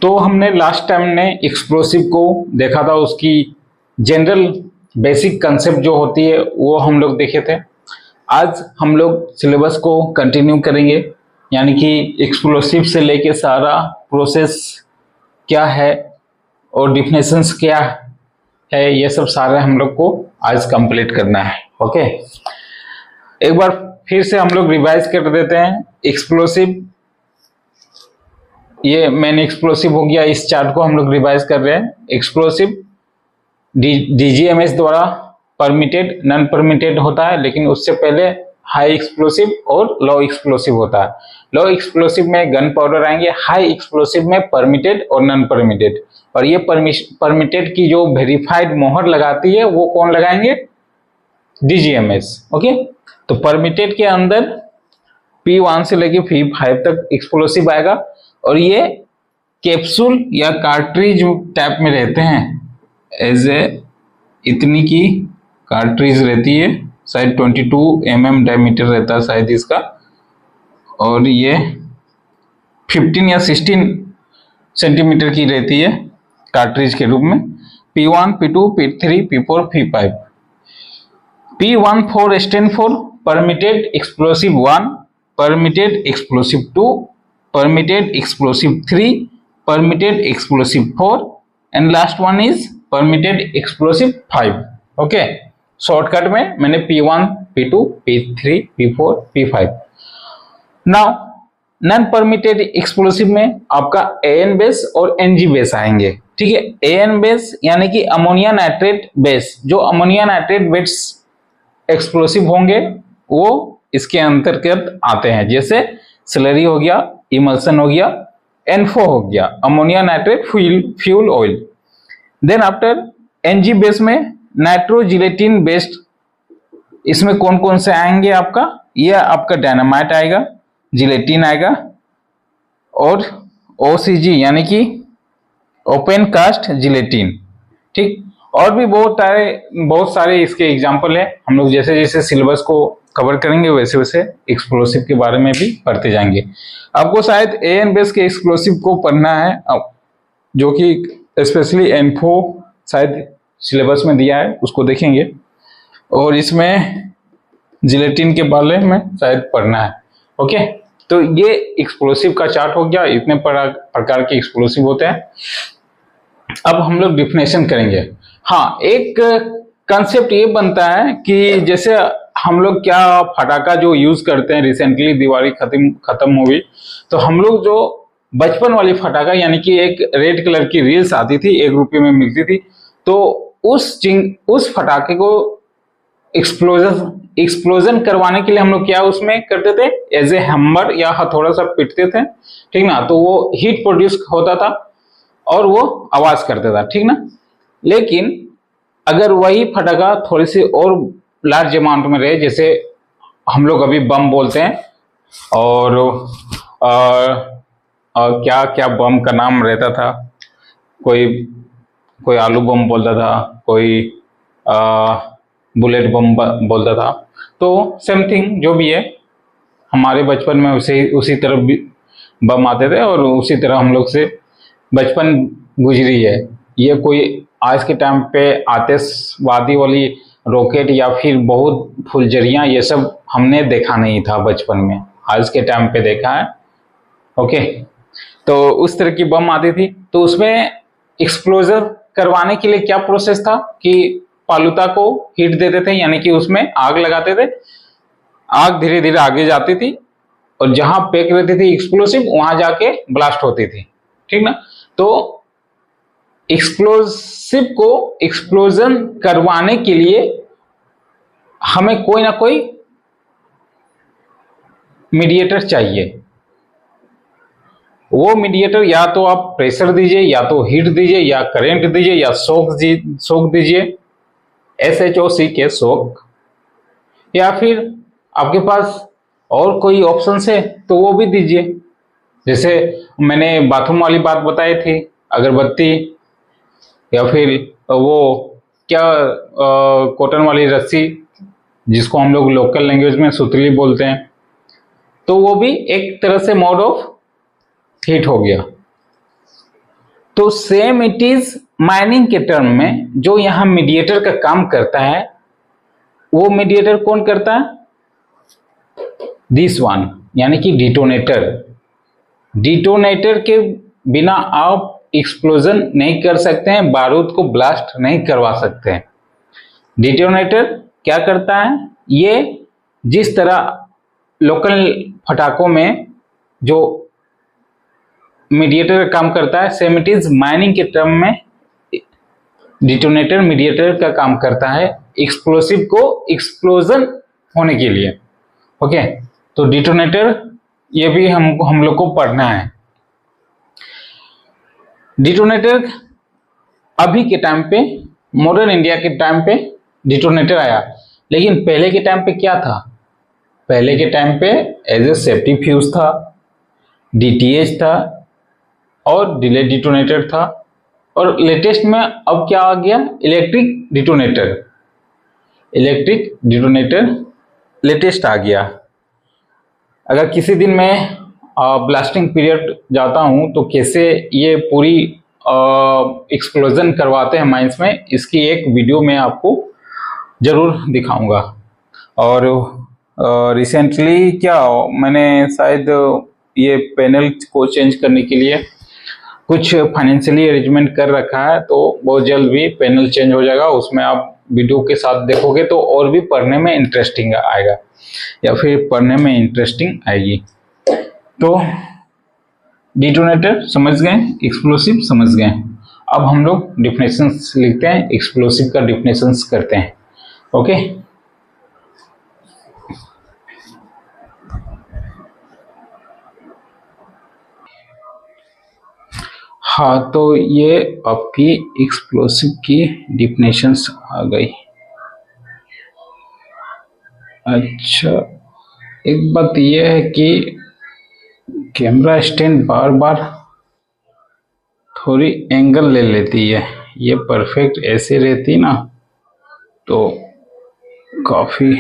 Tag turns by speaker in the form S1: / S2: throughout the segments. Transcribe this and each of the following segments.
S1: तो हमने last time ने एक्सप्लोसिव को देखा था, उसकी जनरल बेसिक कंसेप्ट जो होती है वो हम लोग देखे थे। आज हम लोग सिलेबस को कंटिन्यू करेंगे, यानी कि एक्सप्लोसिव से लेके सारा प्रोसेस क्या है और डिफिनेशंस क्या है, ये सब सारे हम लोग को आज कंप्लीट करना है। ओके, एक बार फिर से हम लोग रिवाइज कर देते हैं। एक्सप्लोसिव, ये मेन एक्सप्लोसिव हो गया, इस चार्ट को हम लोग रिवाइज कर रहे हैं। एक्सप्लोसिव डीजीएमएस द्वारा परमिटेड, नॉन परमिटेड होता है, लेकिन उससे पहले हाई एक्सप्लोसिव और लो एक्सप्लोसिव होता है। लो एक्सप्लोसिव में गन पाउडर आएंगे, हाई एक्सप्लोसिव में परमिटेड और नॉन परमिटेड। और ये परमिटेड की जो वेरीफाइड मोहर लगाती है वो कौन लगाएंगे? डीजीएमएस। ओके, तो परमिटेड के अंदर P1 से लेके P5 तक एक्सप्लोसिव आएगा, और ये कैप्सूल या कार्ट्रिज टाइप में रहते हैं। एज ए इतनी की कार्ट्रिज रहती है, शायद 22 mm डायमीटर रहता है शायद इसका, और ये 15 या 16 सेंटीमीटर की रहती है कार्ट्रिज के रूप में। P1, P2, P3, P4, P5। P14 stand for permitted explosive 1, permitted explosive 2, permitted explosive 3, permitted explosive 4, and last one is permitted explosive 5. Okay, shortcut में मैंने P1, P2, P3, P4, P5। Now non permitted explosive में आपका AN base और NG base आएंगे। ठीक है, AN base यानी कि अमोनिया नाइट्रेट बेस, जो अमोनिया नाइट्रेट बेस एक्सप्लोसिव होंगे वो इसके अंतर्गत आते हैं, जैसे स्लरी हो गया, इमल्सन हो गया, N4 हो गया, ammonia nitrate fuel oil. Then after NG base में नाइट्रोजिलेटिन बेस्ड, इसमें कौन कौन से आएंगे आपका? ये आपका डायनामाइट आएगा, जिलेटिन आएगा, और OCG यानी कि ओपन कास्ट जिलेटिन। ठीक, और भी बहुत सारे इसके एग्जाम्पल है। हम लोग जैसे जैसे सिलेबस को कवर करेंगे वैसे वैसे एक्सप्लोसिव के बारे में भी पढ़ते जाएंगे। आपको शायद AN बेस के एक्सप्लोसिव को पढ़ना है, जो कि स्पेशली N4 शायद सिलेबस में दिया है, उसको देखेंगे। और इसमें जिलेटिन के बारे में शायद पढ़ना है। ओके, तो ये एक्सप्लोसिव का चार्ट हो गया, इतने प्रकार के एक्सप्लोसिव होते हैं। अब हम लोग डिफिनेशन करेंगे। हाँ, एक कंसेप्ट ये बनता है कि जैसे हम लोग क्या फटाका जो यूज करते हैं, रिसेंटली दिवाली खत्म हुई, तो हम लोग जो बचपन वाली फटाका, यानी कि एक रेड कलर की रील्स आती थी, 1 रुपये में मिलती थी, तो उस फटाके को एक्सप्लोजन करवाने के लिए हम लोग क्या उसमें करते थे? एज ए हैमर या हथौड़ा सा पीटते थे, ठीक ना, तो वो हीट प्रोड्यूस होता था और वो आवाज करता था, ठीक ना। लेकिन अगर वही फटाका थोड़ी सी और लार्ज अमाउंट में रहे, जैसे हम लोग अभी बम बोलते हैं, और क्या क्या बम का नाम रहता था, कोई आलू बम बोलता था, कोई बुलेट बम बोलता था, तो सेम थिंग जो भी है, हमारे बचपन में उसी तरह बम आते थे और उसी तरह हम लोग से बचपन गुजरी है। ये कोई आज के टाइम पे आतिशबाजी वाली रॉकेट या फिर बहुत फुलझड़ियाँ, ये सब हमने देखा नहीं था बचपन में, आज के टाइम पे देखा है। ओके, तो उस तरह की बम आती थी, तो उसमें एक्सप्लोजर करवाने के लिए क्या प्रोसेस था कि फालूदा को हीट देते थे, यानी कि उसमें आग लगाते थे, आग धीरे धीरे आगे जाती थी और जहां पैक रहती थी एक्सप्लोसिव वहां जाके ब्लास्ट होती थी, ठीक ना। तो एक्सप्लोसिव को एक्सप्लोजन करवाने के लिए हमें कोई ना कोई मीडिएटर चाहिए। वो मीडिएटर या तो आप प्रेशर दीजिए, या तो हीट दीजिए, या करंट दीजिए, या शॉक दीजिए, SHOC के शॉक, या फिर आपके पास और कोई ऑप्शन है तो वो भी दीजिए। जैसे मैंने बाथरूम वाली बात बताई थी, अगरबत्ती, या फिर वो क्या कॉटन वाली रस्सी, जिसको हम लोग लोकल लैंग्वेज में सुतली बोलते हैं, तो वो भी एक तरह से मोड ऑफ हीट हो गया। तो सेम इट इज माइनिंग के टर्म में जो यहाँ मीडिएटर का काम करता है, वो मीडिएटर कौन करता है? दिस वन, यानी कि डिटोनेटर। डिटोनेटर के बिना आप एक्सप्लोजन नहीं कर सकते हैं, बारूद को ब्लास्ट नहीं करवा सकते हैं। डिटोनेटर क्या करता है? ये जिस तरह लोकल फटाकों में जो मीडिएटर का काम करता है, सेम इट इज माइनिंग के टर्म में डिटोनेटर मीडिएटर का काम करता है एक्सप्लोसिव को एक्सप्लोजन होने के लिए। ओके, तो डिटोनेटर ये भी हम लोग को पढ़ना है। डिटोनेटर अभी के टाइम पे, मॉडर्न इंडिया के टाइम पे डिटोनेटर आया, लेकिन पहले के टाइम पे क्या था? पहले के टाइम पे एज ए सेफ्टी फ्यूज था, डीटीएच था और डिले डिटोनेटर था, और लेटेस्ट में अब क्या आ गया? Electric detonator. Electric detonator latest आ गया। अगर किसी दिन मैं ब्लास्टिंग पीरियड जाता हूं तो कैसे ये पूरी एक्सप्लोजन करवाते हैं माइंस में, इसकी एक वीडियो मैं आपको जरूर दिखाऊंगा। और रिसेंटली क्या मैंने शायद ये पैनल को चेंज करने के लिए कुछ फाइनेंशियली अरेंजमेंट कर रखा है, तो बहुत जल्द भी पैनल चेंज हो जाएगा। उसमें आप वीडियो के साथ देखोगे तो और भी पढ़ने में इंटरेस्टिंग आएगा, या फिर पढ़ने में इंटरेस्टिंग आएगी। तो डिटोनेटर समझ गए, एक्सप्लोसिव समझ गए। अब हम लोग डिफिनेशंस लिखते हैं, एक्सप्लोसिव का डिफिनेशंस करते हैं। ओके, हाँ, तो ये आपकी एक्सप्लोसिव की डिफिनेशंस आ गई। अच्छा, एक बात ये है कि कैमरा स्टैंड बार बार थोड़ी एंगल ले लेती है, ये परफेक्ट ऐसे रहती ना तो काफी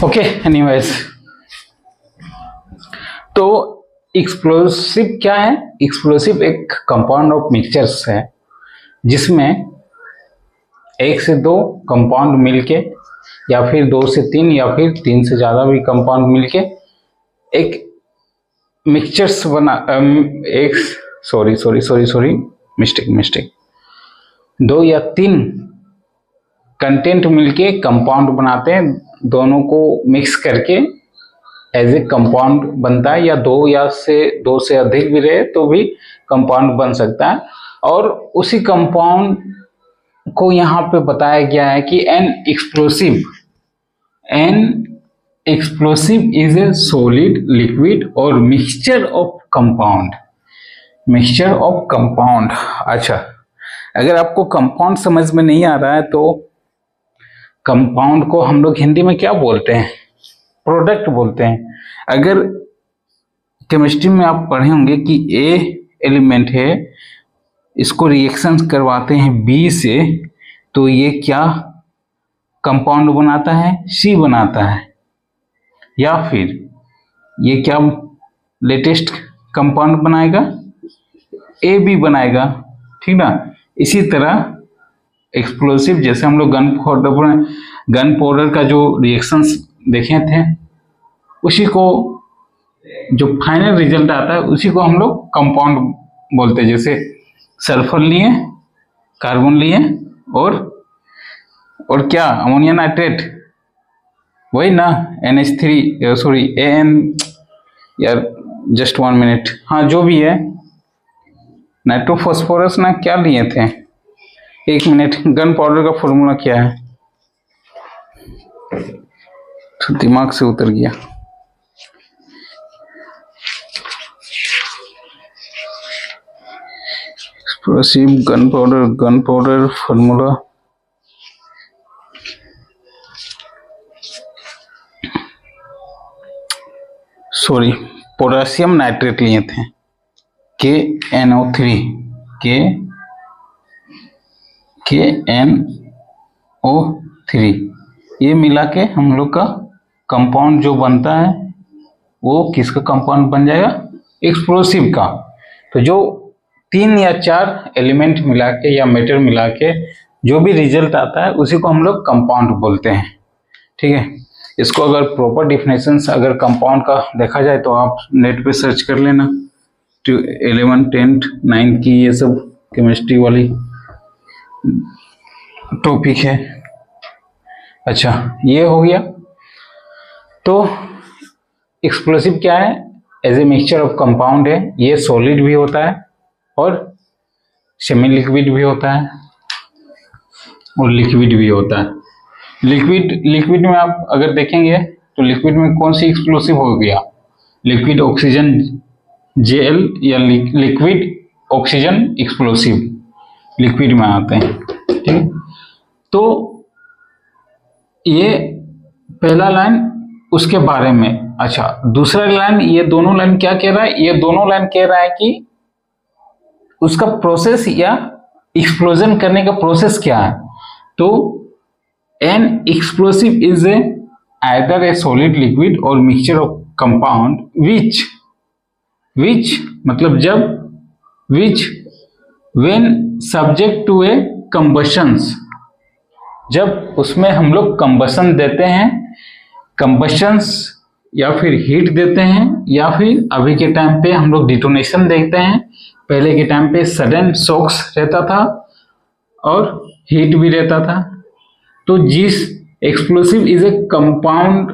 S1: ओके। एनीवेज, तो एक्सप्लोसिव क्या है? एक्सप्लोसिव एक कंपाउंड ऑफ मिक्सचर्स है जिसमें एक से दो कंपाउंड मिलके, या फिर दो से तीन, या फिर तीन से ज्यादा भी कंपाउंड मिलके एक मिक्सचर्स बना एक सॉरी मिस्टेक दो या तीन कंटेंट मिलके कंपाउंड बनाते हैं। दोनों को मिक्स करके एज ए कंपाउंड बनता है, या दो से अधिक भी रहे तो भी कंपाउंड बन सकता है। और उसी कंपाउंड को यहाँ पे बताया गया है कि an explosive is a solid, liquid और मिक्सचर ऑफ कंपाउंड। अच्छा, अगर आपको कंपाउंड समझ में नहीं आ रहा है तो कंपाउंड को हम लोग हिंदी में क्या बोलते हैं? प्रोडक्ट बोलते हैं। अगर केमिस्ट्री में आप पढ़े होंगे कि ए एलिमेंट है, इसको रिएक्शन करवाते हैं बी से, तो ये क्या कंपाउंड बनाता है? सी बनाता है। या फिर ये क्या लेटेस्ट कंपाउंड बनाएगा? ए बी बनाएगा, ठीक ना। इसी तरह एक्सप्लोसिव, जैसे हम लोग गन पाउडर का जो रिएक्शंस देखे थे, उसी को जो फाइनल रिजल्ट आता है उसी को हम लोग कंपाउंड बोलते हैं। जैसे सल्फर लिए, कार्बन लिए, और क्या, अमोनिया नाइट्रेट, वही ना, NH3, सॉरी AN, यार जस्ट 1 मिनट, हाँ जो भी है, नाइट्रोफॉस्फोरस ना, क्या लिए थे, 1 मिनट, गन पाउडर का फॉर्मूला क्या है? तो दिमाग से उतर गया। Explosive gun powder formula, sorry, potassium nitrate लिए थे, KNO3, KNO3, ये मिला के हम लोग का कंपाउंड जो बनता है वो किसका कंपाउंड बन जाएगा? एक्सप्लोसिव का। तो जो 3 या 4 एलिमेंट मिला के या मैटर मिला के जो भी रिजल्ट आता है उसी को हम लोग कंपाउंड बोलते हैं। ठीक है, इसको अगर प्रॉपर डिफिनेशंस अगर कंपाउंड का देखा जाए तो आप नेट पे सर्च कर लेना। 11, 10, 9 की ये सब केमिस्ट्री वाली टॉपिक है। अच्छा, ये हो गया। तो एक्सप्लोसिव क्या है? As a mixture of compound है। ये सॉलिड भी होता है और सेमी लिक्विड भी होता है और लिक्विड भी होता है। लिक्विड में आप अगर देखेंगे तो लिक्विड में कौन सी एक्सप्लोसिव हो गया? लिक्विड ऑक्सीजन जेल या लिक्विड ऑक्सीजन एक्सप्लोसिव लिक्विड में आते हैं। ठीक, तो ये पहला लाइन उसके बारे में। अच्छा, दूसरा लाइन, ये दोनों लाइन क्या कह रहा है? ये दोनों लाइन कह रहा है कि उसका प्रोसेस या एक्सप्लोजन करने का प्रोसेस क्या है। तो an explosive is either a solid liquid or mixture of compound which मतलब जब, which when subject to a combustions, जब उसमें हम लोग कंबशन देते हैं, कंबशंस या फिर हीट देते हैं, या फिर अभी के टाइम पे हम लोग डिटोनेशन देखते हैं। पहले के टाइम पे सडन शॉक्स रहता था और हीट भी रहता था। तो जिस एक्सप्लोसिव इज ए कंपाउंड,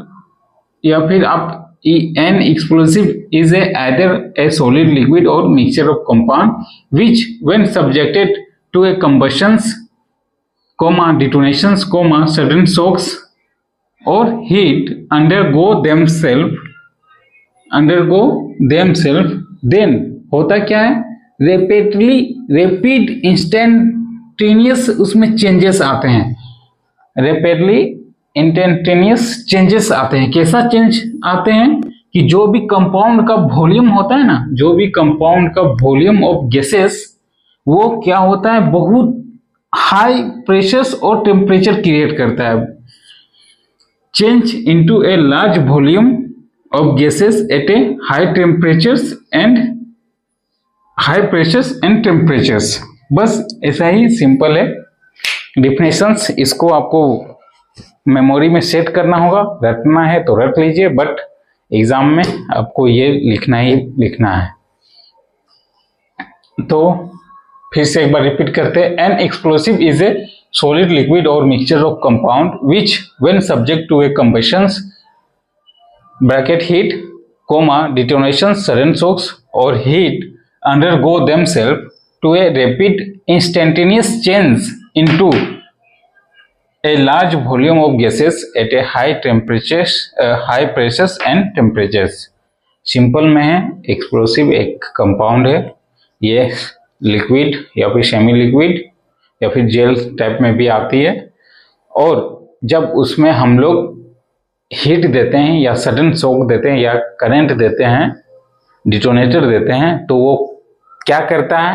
S1: या फिर आप an explosive is either a solid liquid or mixture of compound which when subjected to a combustions, detonations, sudden shocks or heat undergo themselves, then होता क्या है? रैपिड इंस्टेंटेनियस उसमें changes आते हैं। Rapidly instantaneous changes आते हैं। कैसा change आते हैं कि जो भी कंपाउंड का वॉल्यूम होता है ना, जो भी कंपाउंड का वॉल्यूम ऑफ गैसेस, वो क्या होता है? बहुत हाई प्रेशर और टेम्परेचर क्रिएट करता है। Change into a large volume of gases at A high temperatures and temperatures. बस ऐसा ही सिंपल है डिफिनेशंस। इसको आपको मेमोरी में सेट करना होगा, रटना है तो रट लीजिए, बट एग्जाम में आपको ये लिखना ही लिखना है। तो फिर से एक बार रिपीट करते हैं। An explosive is a solid liquid और mixture of compound which when subject to a combustions bracket heat detonation sudden shocks और heat undergo themselves to a rapid instantaneous change into a large volume of gases at a high temperatures, high pressures and temperatures। Simple में है, explosive एक compound है। ये liquid या फिर semi liquid या फिर जेल टाइप में भी आती है, और जब उसमें हम लोग हीट देते हैं या सडन शॉक देते हैं या करंट देते हैं, डिटोनेटर देते हैं, तो वो क्या करता है?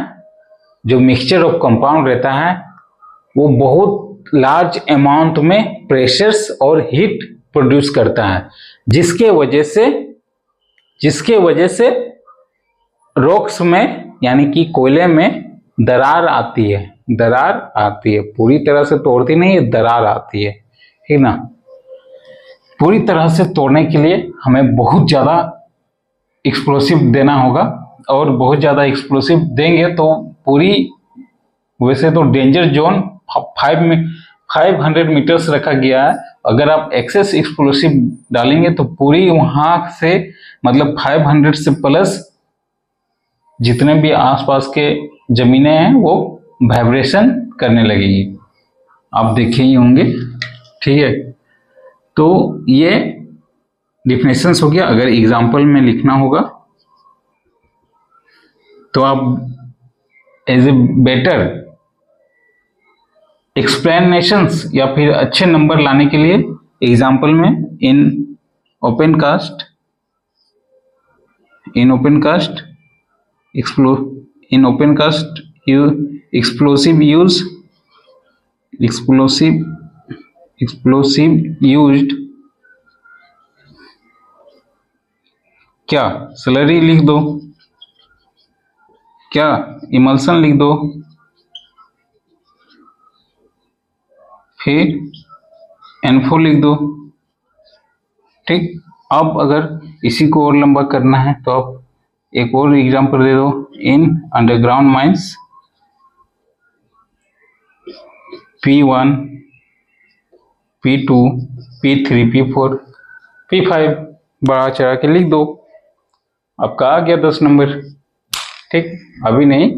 S1: जो मिक्सचर ऑफ कंपाउंड रहता है वो बहुत लार्ज अमाउंट में प्रेशर्स और हीट प्रोड्यूस करता है, जिसके वजह से रॉक्स में यानी कि कोयले में दरार आती है। पूरी तरह से तोड़ती नहीं है, दरार आती है, ठीक ना। पूरी तरह से तोड़ने के लिए हमें बहुत ज्यादा एक्सप्लोसिव देना होगा, और बहुत ज्यादा एक्सप्लोसिव देंगे तो पूरी, वैसे तो डेंजर जोन 500 मीटर्स रखा गया है। अगर आप एक्सेस एक्सप्लोसिव डालेंगे तो पूरी वहां से मतलब 500 से प्लस जितने भी आसपास के जमीनें हैं वो वाइब्रेशन करने लगेगी। आप देखे ही होंगे, ठीक है। तो ये डिफिनेशंस हो गया। अगर एग्जाम्पल में लिखना होगा तो आप एज ए बेटर एक्सप्लेनेशंस या फिर अच्छे नंबर लाने के लिए एग्जाम्पल में in open cast explosive used क्या स्लरी लिख दो, क्या इमल्सन लिख दो, फिर N4 लिख दो। ठीक, अब अगर इसी को और लंबा करना है तो आप एक और एग्जांपल दे दो। इन underground mines P1, P2, P3, P4, P5 बढ़ा चढ़ा के लिख दो। आपका आ गया 10 नंबर। ठीक, अभी नहीं,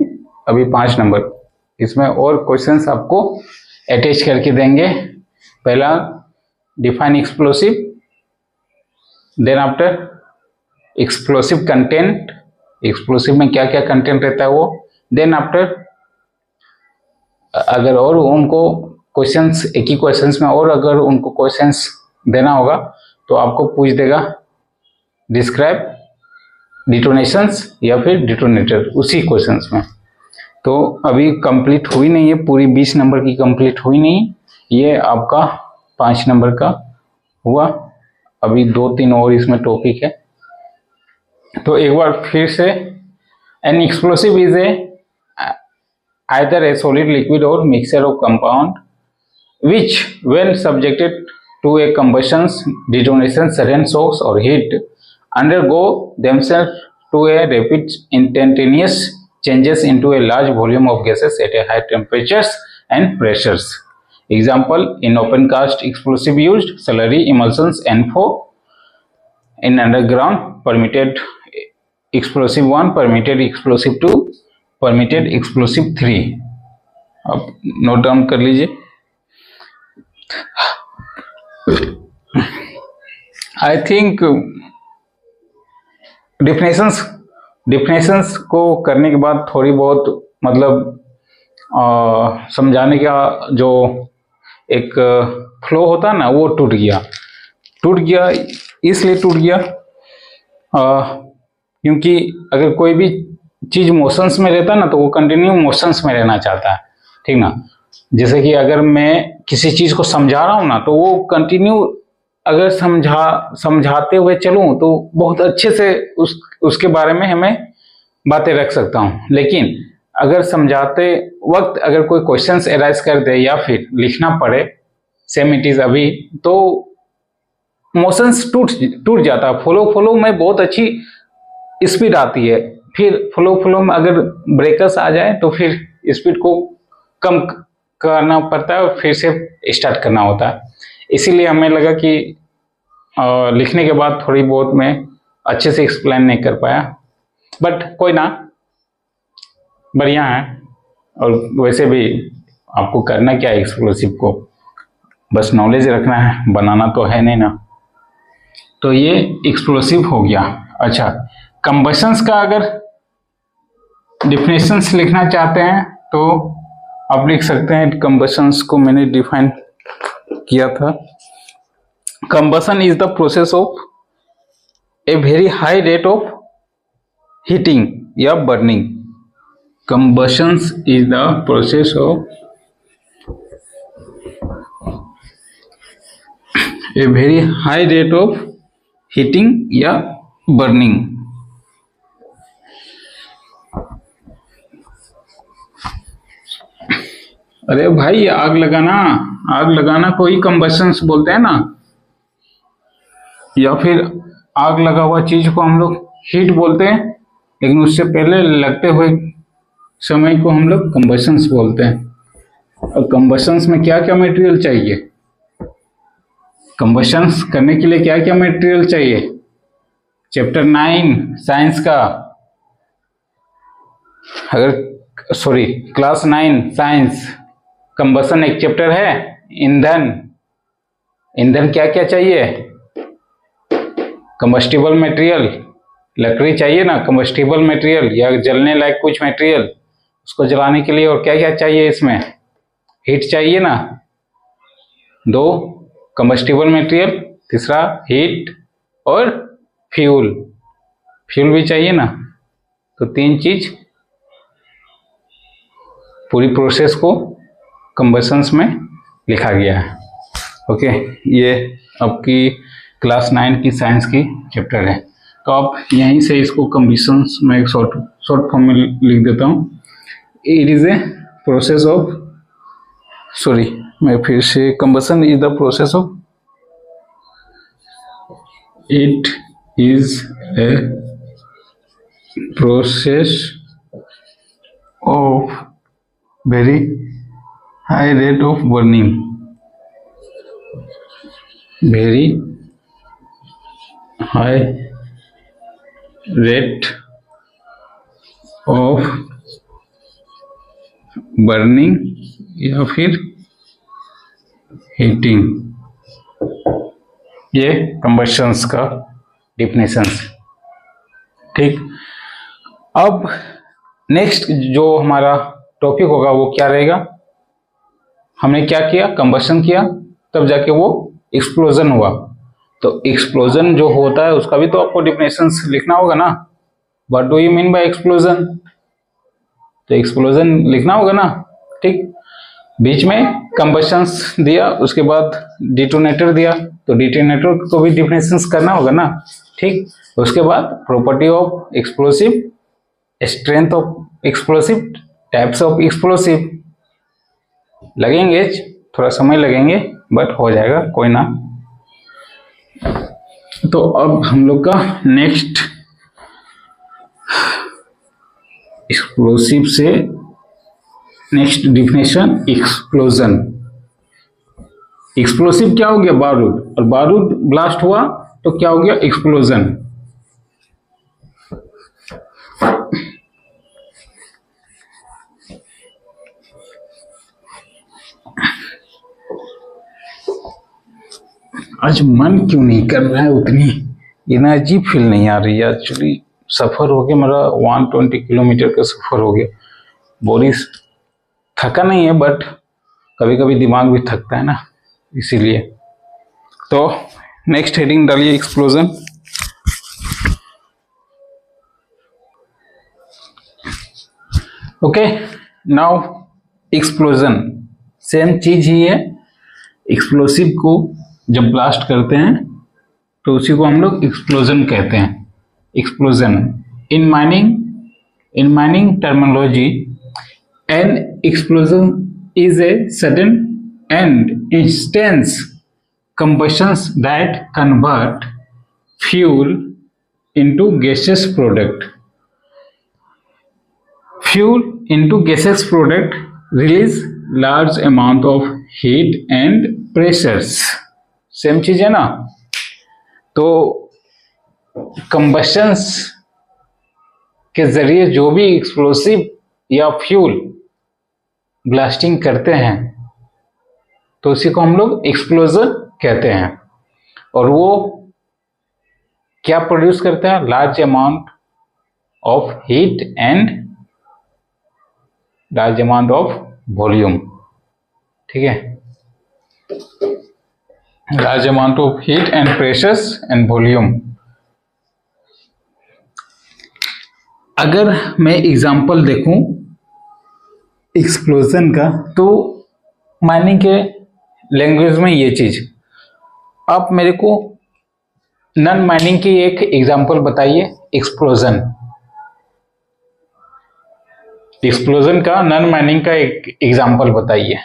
S1: अभी 5 नंबर। इसमें और क्वेश्चंस आपको अटैच करके देंगे। पहला define explosive, then after explosive content, explosive में क्या क्या कंटेंट रहता है वो, देन आफ्टर अगर और उनको क्वेश्चंस एक ही क्वेश्चंस में और अगर उनको क्वेश्चंस देना होगा तो आपको पूछ देगा डिस्क्राइब डिटोनेशंस या फिर डिटोनेटर उसी क्वेश्चंस में। तो अभी कंप्लीट हुई नहीं है, पूरी 20 नंबर की कंप्लीट हुई नहीं, ये आपका 5 नंबर का हुआ। अभी 2-3 और इसमें टॉपिक है। तो एक बार फिर से, an explosive is a either a solid, liquid or mixture of compound which when subjected to a combustion, detonation, sudden shocks or heat undergo themselves to a rapid instantaneous changes into a large volume of gases at a high temperatures and pressures. Example, in open cast explosive used slurry emulsions N4, in underground permitted explosive 1, permitted explosive 2, permitted explosive 3। अब note down कर लीजिए। I think definitions को करने के बाद थोड़ी बहुत मतलब समझाने का जो एक फ्लो होता है ना वो टूट गया। इसलिए टूट गया क्योंकि अगर कोई भी चीज मोशंस में रहता है ना तो वो कंटिन्यू मोशंस में रहना चाहता है। ठीक ना, जैसे कि अगर मैं किसी चीज को समझा रहा हूं ना तो वो कंटिन्यू अगर समझाते हुए चलूं तो बहुत अच्छे से उसके बारे में हमें बातें रख सकता हूं। लेकिन अगर समझाते वक्त अगर कोई क्वेश्चंस एराइज कर दे या फिर लिखना पड़े सेम इट इज अभी, तो मोशंस टूट जाता है। फ्लो में बहुत अच्छी स्पीड आती है, फिर फ्लो में अगर ब्रेकर्स आ जाए तो फिर स्पीड को कम करना पड़ता है और फिर से स्टार्ट करना होता है। इसीलिए हमें लगा कि लिखने के बाद थोड़ी बहुत मैं अच्छे से एक्सप्लेन नहीं कर पाया, बट कोई ना, बढ़िया है। और वैसे भी आपको करना क्या है, एक्सप्लोसिव को बस नॉलेज रखना है, बनाना तो है नहीं ना। तो ये एक्सप्लोसिव हो गया। अच्छा, कंबशंस का अगर डिफिनेशंस लिखना चाहते हैं तो आप लिख सकते हैं। कंबशंस को मैंने डिफाइन किया था। Combustion is the process of a very high rate of heating या burning. Combustions is the process of a very high rate of heating या बर्निंग। अरे भाई, आग लगाना को ही कंबशंस बोलते हैं ना, या फिर आग लगा हुआ चीज को हम लोग हीट बोलते हैं, लेकिन उससे पहले लगते हुए समय को हम लोग कंबशंस बोलते हैं। और कंबशंस में क्या क्या मटेरियल चाहिए, कंबशंस करने के लिए क्या क्या मटेरियल चाहिए, चैप्टर 9 साइंस का, क्लास 9 साइंस कंबशन एक चैप्टर है। ईंधन क्या क्या चाहिए, कंबस्टिबल मटेरियल, लकड़ी चाहिए ना, कंबस्टिबल मटेरियल या जलने लायक कुछ मटेरियल, उसको जलाने के लिए। और क्या क्या चाहिए इसमें, हीट चाहिए ना, 2 कंबस्टिबल मटेरियल, तीसरा हीट और फ्यूल भी चाहिए ना। तो 3 चीज पूरी प्रोसेस को कंबशंस में लिखा गया है। ओके, ये आपकी क्लास 9 की साइंस की चैप्टर है। तो आप यहीं से इसको कंबशंस में शॉर्ट शॉर्ट फॉर्म में लिख देता हूँ। It is a process of, sorry मैं फिर से, combustion is the process of, it is a process of very high rate of burning, very high rate of burning या फिर हीटिंग, ये कंबशंस का डिफिनेशंस। ठीक, अब नेक्स्ट जो हमारा टॉपिक होगा वो क्या रहेगा, हमने क्या किया, कंबशन किया, तब जाके वो एक्सप्लोजन हुआ। तो एक्सप्लोजन जो होता है उसका भी तो आपको डिफिनेशंस लिखना होगा ना, what do you mean by explosion, तो एक्सप्लोजन लिखना होगा ना। ठीक, बीच में कंबशंस दिया, उसके बाद डिटोनेटर दिया, तो डिटोनेटर को भी डिफिनेशंस करना होगा ना। ठीक, उसके बाद property of explosive, strength of explosive, types of explosive, लगेंगे थोड़ा समय लगेंगे बट हो जाएगा, कोई ना। तो अब हम लोग का नेक्स्ट एक्सप्लोसिव से नेक्स्ट डिफिनेशन एक्सप्लोजन। एक्सप्लोसिव क्या हो गया, बारूद, और बारूद ब्लास्ट हुआ तो क्या हो गया, एक्सप्लोजन। आज मन क्यों नहीं कर रहा है, उतनी एनर्जी फील नहीं आ रही है। एक्चुअली सफर हो गया मेरा 120 किलोमीटर का सफर हो गया, बॉडी थका नहीं है बट कभी कभी दिमाग भी थकता है ना, इसीलिए। तो नेक्स्ट हेडिंग डालिए explosion. Okay, now explosion same चीज ही है। एक्सप्लोसिव को जब ब्लास्ट करते हैं तो उसी को हम लोग एक्सप्लोजन कहते हैं। Explosion in mining terminology, N explosion is a sudden and intense combustions that convert fuel into gaseous product. Fuel into gaseous product release large amount of heat and pressures. Same चीज है ना। तो कंबशंस के जरिए जो भी एक्सप्लोसिव या fuel blasting करते हैं तो उसी को हम लोग एक्सप्लोजन कहते हैं। और वो क्या प्रोड्यूस करता है, large amount of heat and large amount of volume. ठीक है, large amount of heat and pressures and volume. अगर मैं एग्जांपल देखूं एक्सप्लोजन का, तो माइनिंग के लैंग्वेज में ये चीज, आप मेरे को नॉन माइनिंग की एक एग्जांपल बताइए। एक्सप्लोजन का नॉन माइनिंग का एक एग्जांपल बताइए।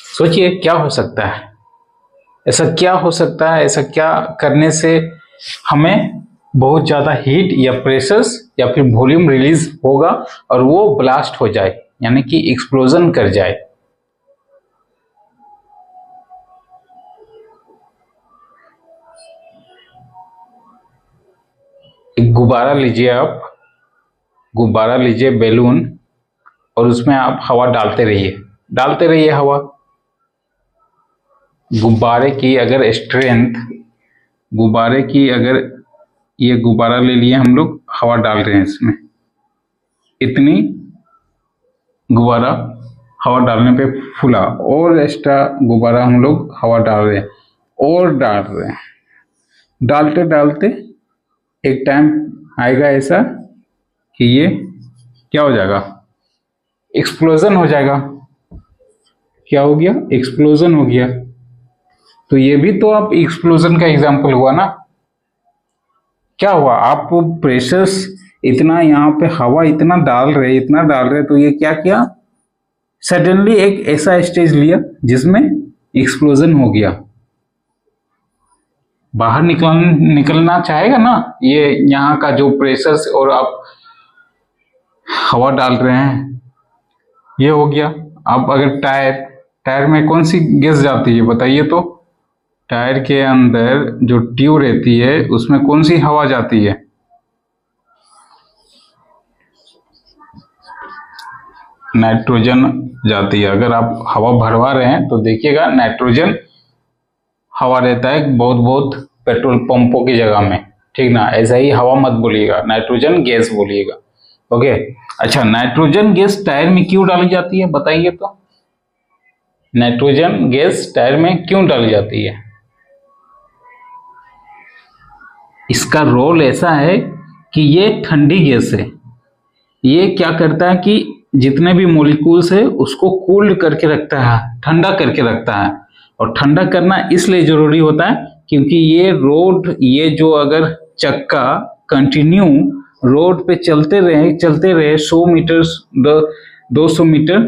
S1: सोचिए क्या हो सकता है, ऐसा क्या हो सकता है, ऐसा क्या करने से हमें बहुत ज्यादा हीट या प्रेशर्स या फिर वॉल्यूम रिलीज होगा और वो ब्लास्ट हो जाए, यानी कि एक्सप्लोजन कर जाए। एक गुब्बारा लीजिए, आप गुब्बारा लीजिए, बैलून, और उसमें आप हवा डालते रहिए हवा। गुब्बारे की अगर स्ट्रेंथ, गुब्बारे की अगर, ये गुब्बारा ले लिए हम लोग, हवा डाल रहे हैं इसमें, इतनी गुब्बारा हवा डालने पे फूला, और एक्स्ट्रा गुब्बारा हम लोग हवा डाल रहे हैं और डाल रहे हैं, डालते डालते एक टाइम आएगा ऐसा कि ये क्या हो जाएगा, एक्सप्लोजन हो जाएगा। क्या हो गया, एक्सप्लोजन हो गया। तो ये भी तो आप एक्सप्लोजन का एग्जाम्पल हुआ ना। क्या हुआ, आप प्रेशर्स इतना यहाँ पे हवा इतना डाल रहे, तो ये क्या किया, सडनली एक ऐसा स्टेज लिया जिसमें एक्सप्लोजन हो गया। बाहर निकलना चाहेगा ना, ये यहाँ का जो प्रेशर से, और आप हवा डाल रहे हैं, ये हो गया। अब अगर टायर में कौन सी गैस जाती है बताइए तो? टायर के अंदर जो ट्यूब रहती है उसमें कौन सी हवा जाती है? नाइट्रोजन जाती है। अगर आप हवा भरवा रहे हैं तो देखिएगा नाइट्रोजन हवा रहता है बहुत पेट्रोल पंपों की जगह में, ठीक ना? ऐसा ही हवा मत बोलिएगा, नाइट्रोजन गैस बोलिएगा। ओके, अच्छा, नाइट्रोजन गैस टायर में क्यों डाली जाती है बताइए तो? नाइट्रोजन गैस टायर में क्यों डाली जाती है? इसका रोल ऐसा है कि ये ठंडी गैस है। ये क्या करता है कि जितने भी मॉलिक्यूल्स है उसको कूल्ड करके रखता है, ठंडा करके रखता है। और ठंडा करना इसलिए जरूरी होता है क्योंकि ये जो अगर चक्का कंटिन्यू रोड पे चलते रहे 100 मीटर 200 मीटर,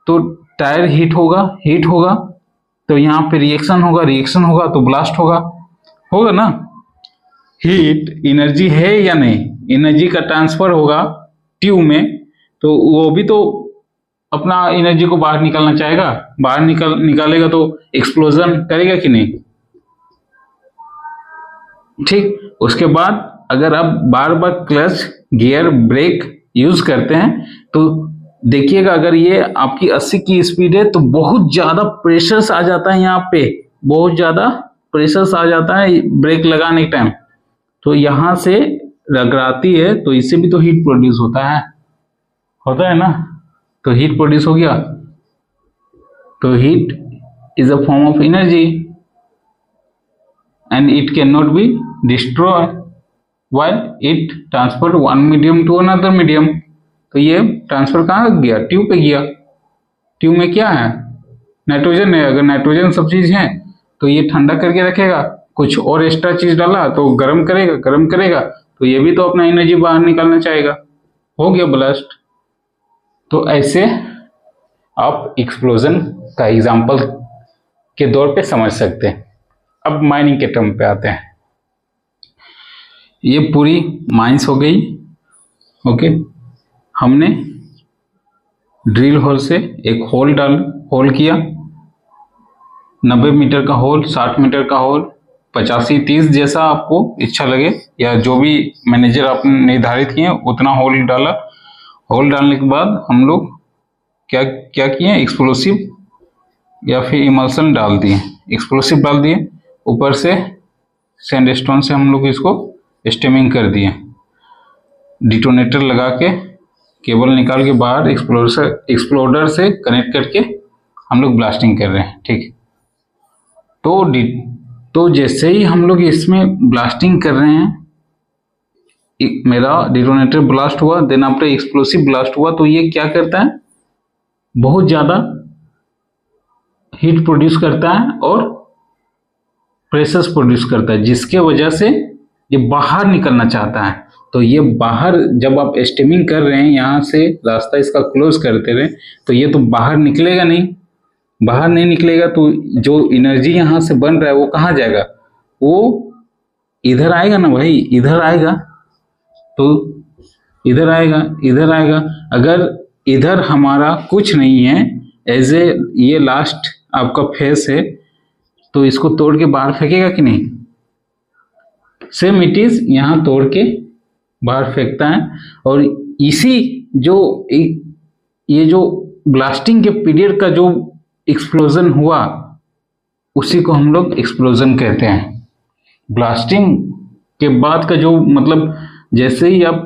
S1: तो टायर हीट होगा, तो यहाँ पे रिएक्शन होगा तो ब्लास्ट होगा ना। हीट एनर्जी है या नहीं? एनर्जी का ट्रांसफर होगा ट्यूब में, तो वो भी तो अपना एनर्जी को बाहर निकालना चाहेगा, बाहर निकालेगा तो एक्सप्लोजन करेगा कि नहीं? ठीक। उसके बाद अगर आप बार बार क्लच, गियर, ब्रेक यूज करते हैं तो देखिएगा, अगर ये आपकी 80 की स्पीड है तो बहुत ज्यादा प्रेशर आ जाता है, यहाँ पे बहुत ज्यादा प्रेशर आ जाता है ब्रेक लगाने के टाइम, तो यहां से रगड़ाती है, तो इससे भी तो हीट प्रोड्यूस होता है ना। तो हीट प्रोड्यूस हो गया, तो heat is a form of energy and it can not be destroy while it transfer one medium to another medium. तो ये ट्रांसफर कहाँ गया? ट्यूब पे गया। ट्यूब में क्या है? नाइट्रोजन है। अगर नाइट्रोजन सब चीज है तो ये ठंडा करके रखेगा, कुछ और एक्स्ट्रा चीज डाला तो गर्म करेगा, तो ये भी तो अपना एनर्जी बाहर निकालना चाहेगा, हो गया ब्लास्ट। तो ऐसे आप एक्सप्लोजन का एग्जाम्पल के दौर पे समझ सकते हैं। अब माइनिंग के टर्म पे आते हैं। ये पूरी माइंस हो गई। ओके, हमने ड्रिल होल से एक होल किया, 90 मीटर का होल, 60 मीटर का होल, 85, 30 जैसा आपको इच्छा लगे, या जो भी मैनेजर आपने निर्धारित किए उतना होल डाला। होल डालने के बाद हम लोग क्या किए? एक्सप्लोसिव या फिर इमल्सन डाल दिए, एक्सप्लोसिव डाल दिए, ऊपर से सैंडस्टोन से हम लोग इसको स्टेमिंग कर दिए, डिटोनेटर लगा के केबल निकाल के बाहर एक्सप्लोडर से कनेक्ट करके हम लोग ब्लास्टिंग कर रहे हैं। ठीक, तो जैसे ही हम लोग इसमें ब्लास्टिंग कर रहे हैं, मेरा डिटोनेटर ब्लास्ट हुआ, देन आफ्टर एक्सप्लोसिव ब्लास्ट हुआ, तो ये क्या करता है? बहुत ज्यादा हीट प्रोड्यूस करता है और प्रेशर प्रोड्यूस करता है, जिसके वजह से ये बाहर निकलना चाहता है। तो ये बाहर, जब आप स्टीमिंग कर रहे हैं, यहाँ से रास्ता इसका क्लोज करते रहे, तो ये तो बाहर निकलेगा नहीं। बाहर नहीं निकलेगा तो जो एनर्जी यहाँ से बन रहा है वो कहाँ जाएगा? वो इधर आएगा ना भाई, इधर आएगा, तो इधर आएगा। अगर इधर हमारा कुछ नहीं है, एज ए ये लास्ट आपका फेस है, तो इसको तोड़ के बाहर फेंकेगा कि नहीं? सेम इट इज, यहाँ तोड़ के बाहर फेंकता है। और इसी ये जो ब्लास्टिंग के पीरियड का जो एक्सप्लोजन हुआ, उसी को हम लोग एक्सप्लोजन कहते हैं। ब्लास्टिंग के बाद का जो मतलब, जैसे ही आप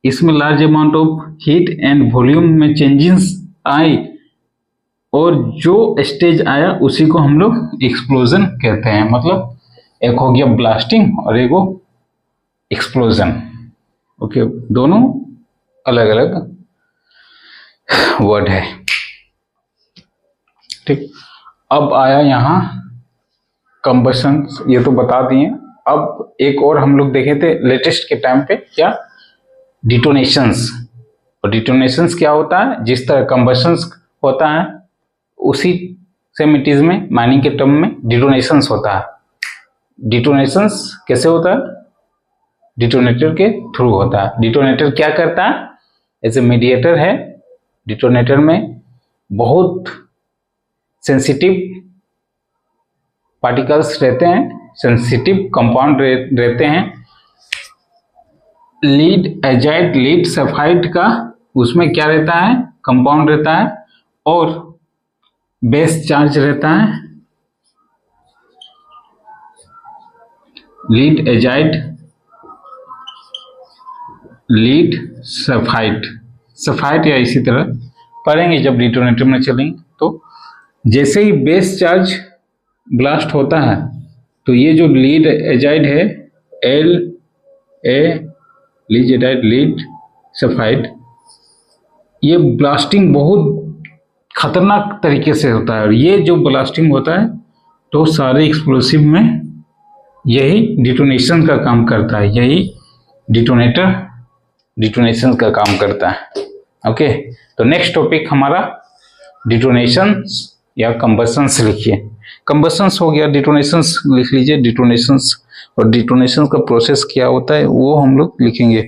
S1: इसमें large amount of heat and volume में चेंजेस आए और जो स्टेज आया, उसी को हम लोग एक्सप्लोजन कहते हैं। मतलब एक हो गया ब्लास्टिंग और एक हो एक्सप्लोजन। ओके, दोनों अलग अलग वर्ड है। ठीक, अब आया यहाँ कंबशन, ये तो बता दिए। अब एक और हम लोग देखे थे लेटेस्ट के टाइम पे, क्या? डिटोनेशंस। और डिटोनेशंस क्या होता है, जिस तरह कंबशंस होता है उसी सेम इट इज में माइनिंग के टर्म में डिटोनेशंस होता है। डिटोनेशंस कैसे होता है, डिटोनेटर के थ्रू होता है। डिटोनेटर क्या करता है, एज ए मीडिएटर है। डिटोनेटर में बहुत सेंसिटिव पार्टिकल्स रहते हैं, सेंसिटिव कंपाउंड रहते हैं। लीड एजाइड, लीड सल्फाइड का उसमें क्या रहता है, कंपाउंड रहता है और बेस चार्ज रहता है। Lead azide, lead sulphide, sulphide या इसी तरह पढ़ेंगे जब डिटोनेटर में चलेंगे। तो जैसे ही बेस चार्ज ब्लास्ट होता है तो ये जो लीड एजाइड है, लीड एजाइड, लीड सल्फाइड, ये ब्लास्टिंग बहुत खतरनाक तरीके से होता है। और ये जो ब्लास्टिंग होता है तो सारे एक्सप्लोसिव में यही डिटोनेशन का काम करता है, यही डिटोनेटर डिटोनेशन का काम करता है। ओके, तो नेक्स्ट टॉपिक हमारा डिटोनेशंस या कंबशंस लिखिए। कंबशंस हो गया, डिटोनेशंस लिख लीजिए, डिटोनेशंस। और डिटोनेशन का प्रोसेस क्या होता है वो हम लोग लिखेंगे।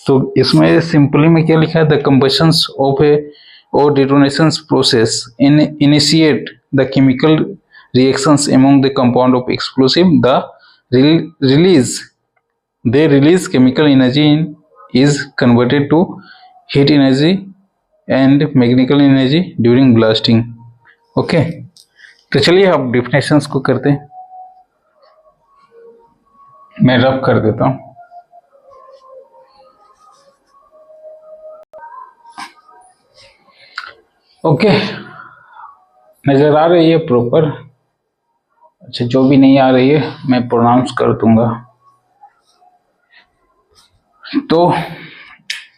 S1: तो इसमें सिंपली में क्या लिखा है, द कंबशंस ऑफ ए और detonations process initiate the chemical reactions among the compound of explosive. They release chemical energy is converted to heat energy and mechanical energy during blasting. Okay, तो चलिए अब डिफिनेशंस को करते हैं। मैं रब कर देता हूं। ओके, नजर आ रही है प्रॉपर? अच्छा, जो भी नहीं आ रही है मैं प्रोनाउंस कर दूंगा। तो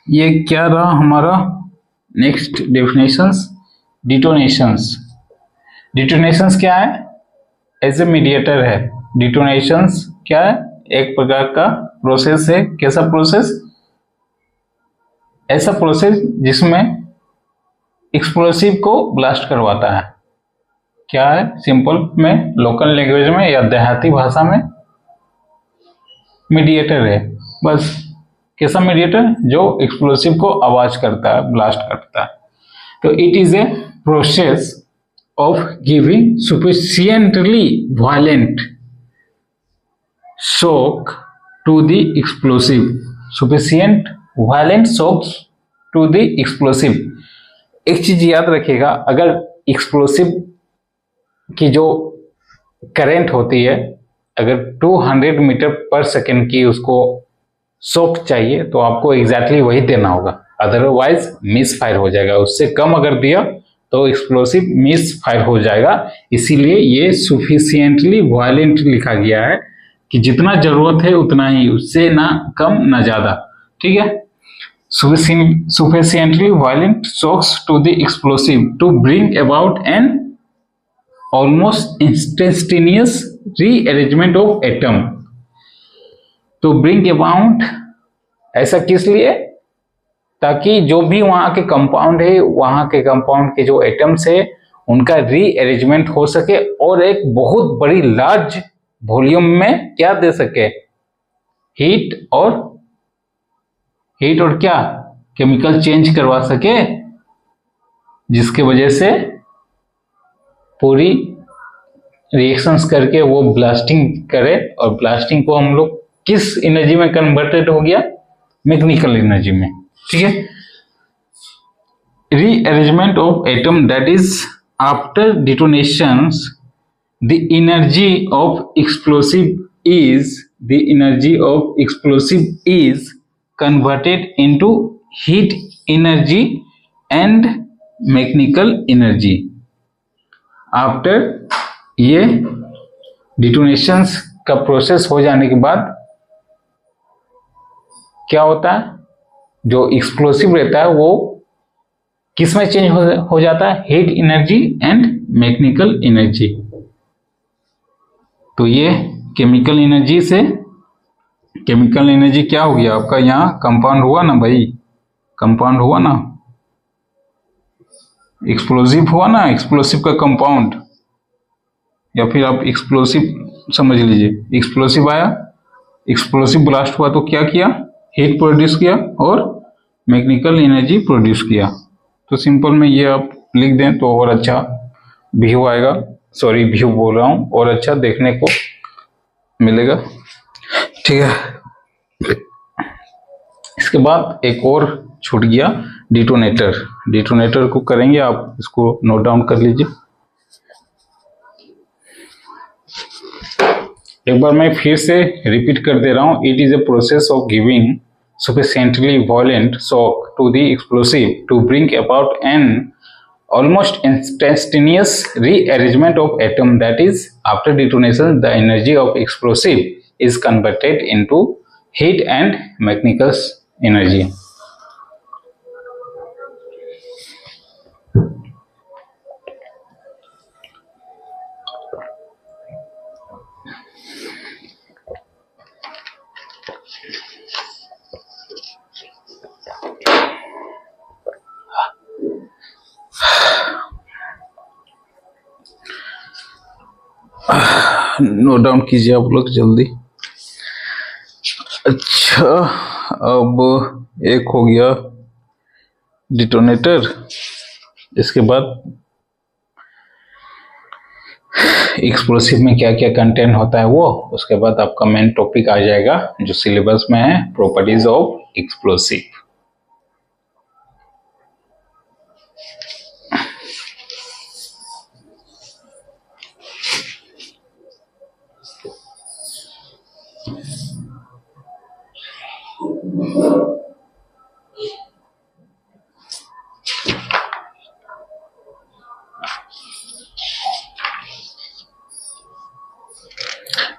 S1: ये क्या रहा हमारा नेक्स्ट डेफिनेशंस, डिटोनेशंस। डिटोनेशंस क्या है, एज ए मीडिएटर है। डिटोनेशंस क्या है, एक प्रकार का प्रोसेस है। कैसा प्रोसेस, ऐसा प्रोसेस जिसमें एक्सप्लोसिव को ब्लास्ट करवाता है। क्या है, सिंपल में, लोकल लैंग्वेज में या देहाती भाषा में मीडिएटर है बस। कैसा मीडिएटर, जो एक्सप्लोसिव को आवाज करता है, ब्लास्ट करता है। तो it is a process of giving sufficiently violent shock to the explosive. Sufficient violent shocks to the explosive. एक चीज याद रखिएगा, अगर एक्सप्लोसिव की जो करंट होती है, अगर 200 मीटर पर सेकेंड की उसको शॉक चाहिए तो आपको एग्जैक्टली वही देना होगा, अदरवाइज मिस फायर हो जाएगा। उससे कम अगर दिया तो एक्सप्लोसिव मिस फायर हो जाएगा। इसीलिए ये सुफिशियंटली वायलेंट लिखा गया है कि जितना जरूरत है उतना ही, उससे ना कम ना ज्यादा। ठीक है, sufficiently violent shocks to the explosive to bring about an almost instantaneous rearrangement of atom. To bring about, ऐसा किस लिए, ताकि जो भी वहां के कंपाउंड है, वहां के कंपाउंड के जो एटम्स है उनका रीअरेंजमेंट हो सके और एक बहुत बड़ी लार्ज वॉल्यूम में क्या दे सके, हीट और क्या, केमिकल चेंज करवा सके, जिसके वजह से पूरी रिएक्शंस करके वो ब्लास्टिंग करे। और ब्लास्टिंग को हम लोग किस एनर्जी में कन्वर्टेड हो गया, मैकेनिकल एनर्जी में। ठीक है, rearrangement of atom, that is after detonations the energy of explosive is converted into heat energy and mechanical energy. After ये डिटोनेशंस का प्रोसेस हो जाने के बाद क्या होता है, जो एक्सप्लोसिव रहता है वो किस में चेंज हो जाता है, heat energy and mechanical energy. तो ये केमिकल एनर्जी से केमिकल एनर्जी क्या हो गया आपका, यहाँ कंपाउंड हुआ ना भाई, कंपाउंड हुआ ना, एक्सप्लोसिव हुआ ना, एक्सप्लोसिव का कंपाउंड, या फिर आप एक्सप्लोसिव समझ लीजिए। एक्सप्लोसिव आया, एक्सप्लोसिव ब्लास्ट हुआ तो क्या किया, हीट प्रोड्यूस किया और मैकेनिकल एनर्जी प्रोड्यूस किया। तो सिंपल में ये आप लिख दें तो और अच्छा व्यू आएगा, सॉरी व्यू बोल रहा हूँ, और अच्छा देखने को मिलेगा। ठीक है, इसके बाद एक और छूट गया, डिटोनेटर। डिटोनेटर को करेंगे, आप इसको नोट डाउन कर लीजिए। एक बार मैं फिर से रिपीट कर दे रहा हूं, it is a process of giving sufficiently violent shock to the explosive to bring about an almost instantaneous rearrangement of atom, that is, after detonation the energy of explosive is converted into heat and mechanical energy. Note down कीजिए आप लोग जल्दी। अच्छा, अब एक हो गया detonator, इसके बाद एक्सप्लोसिव में क्या क्या कंटेंट होता है वो, उसके बाद आपका मेन टॉपिक आ जाएगा जो सिलेबस में है, प्रॉपर्टीज ऑफ एक्सप्लोसिव।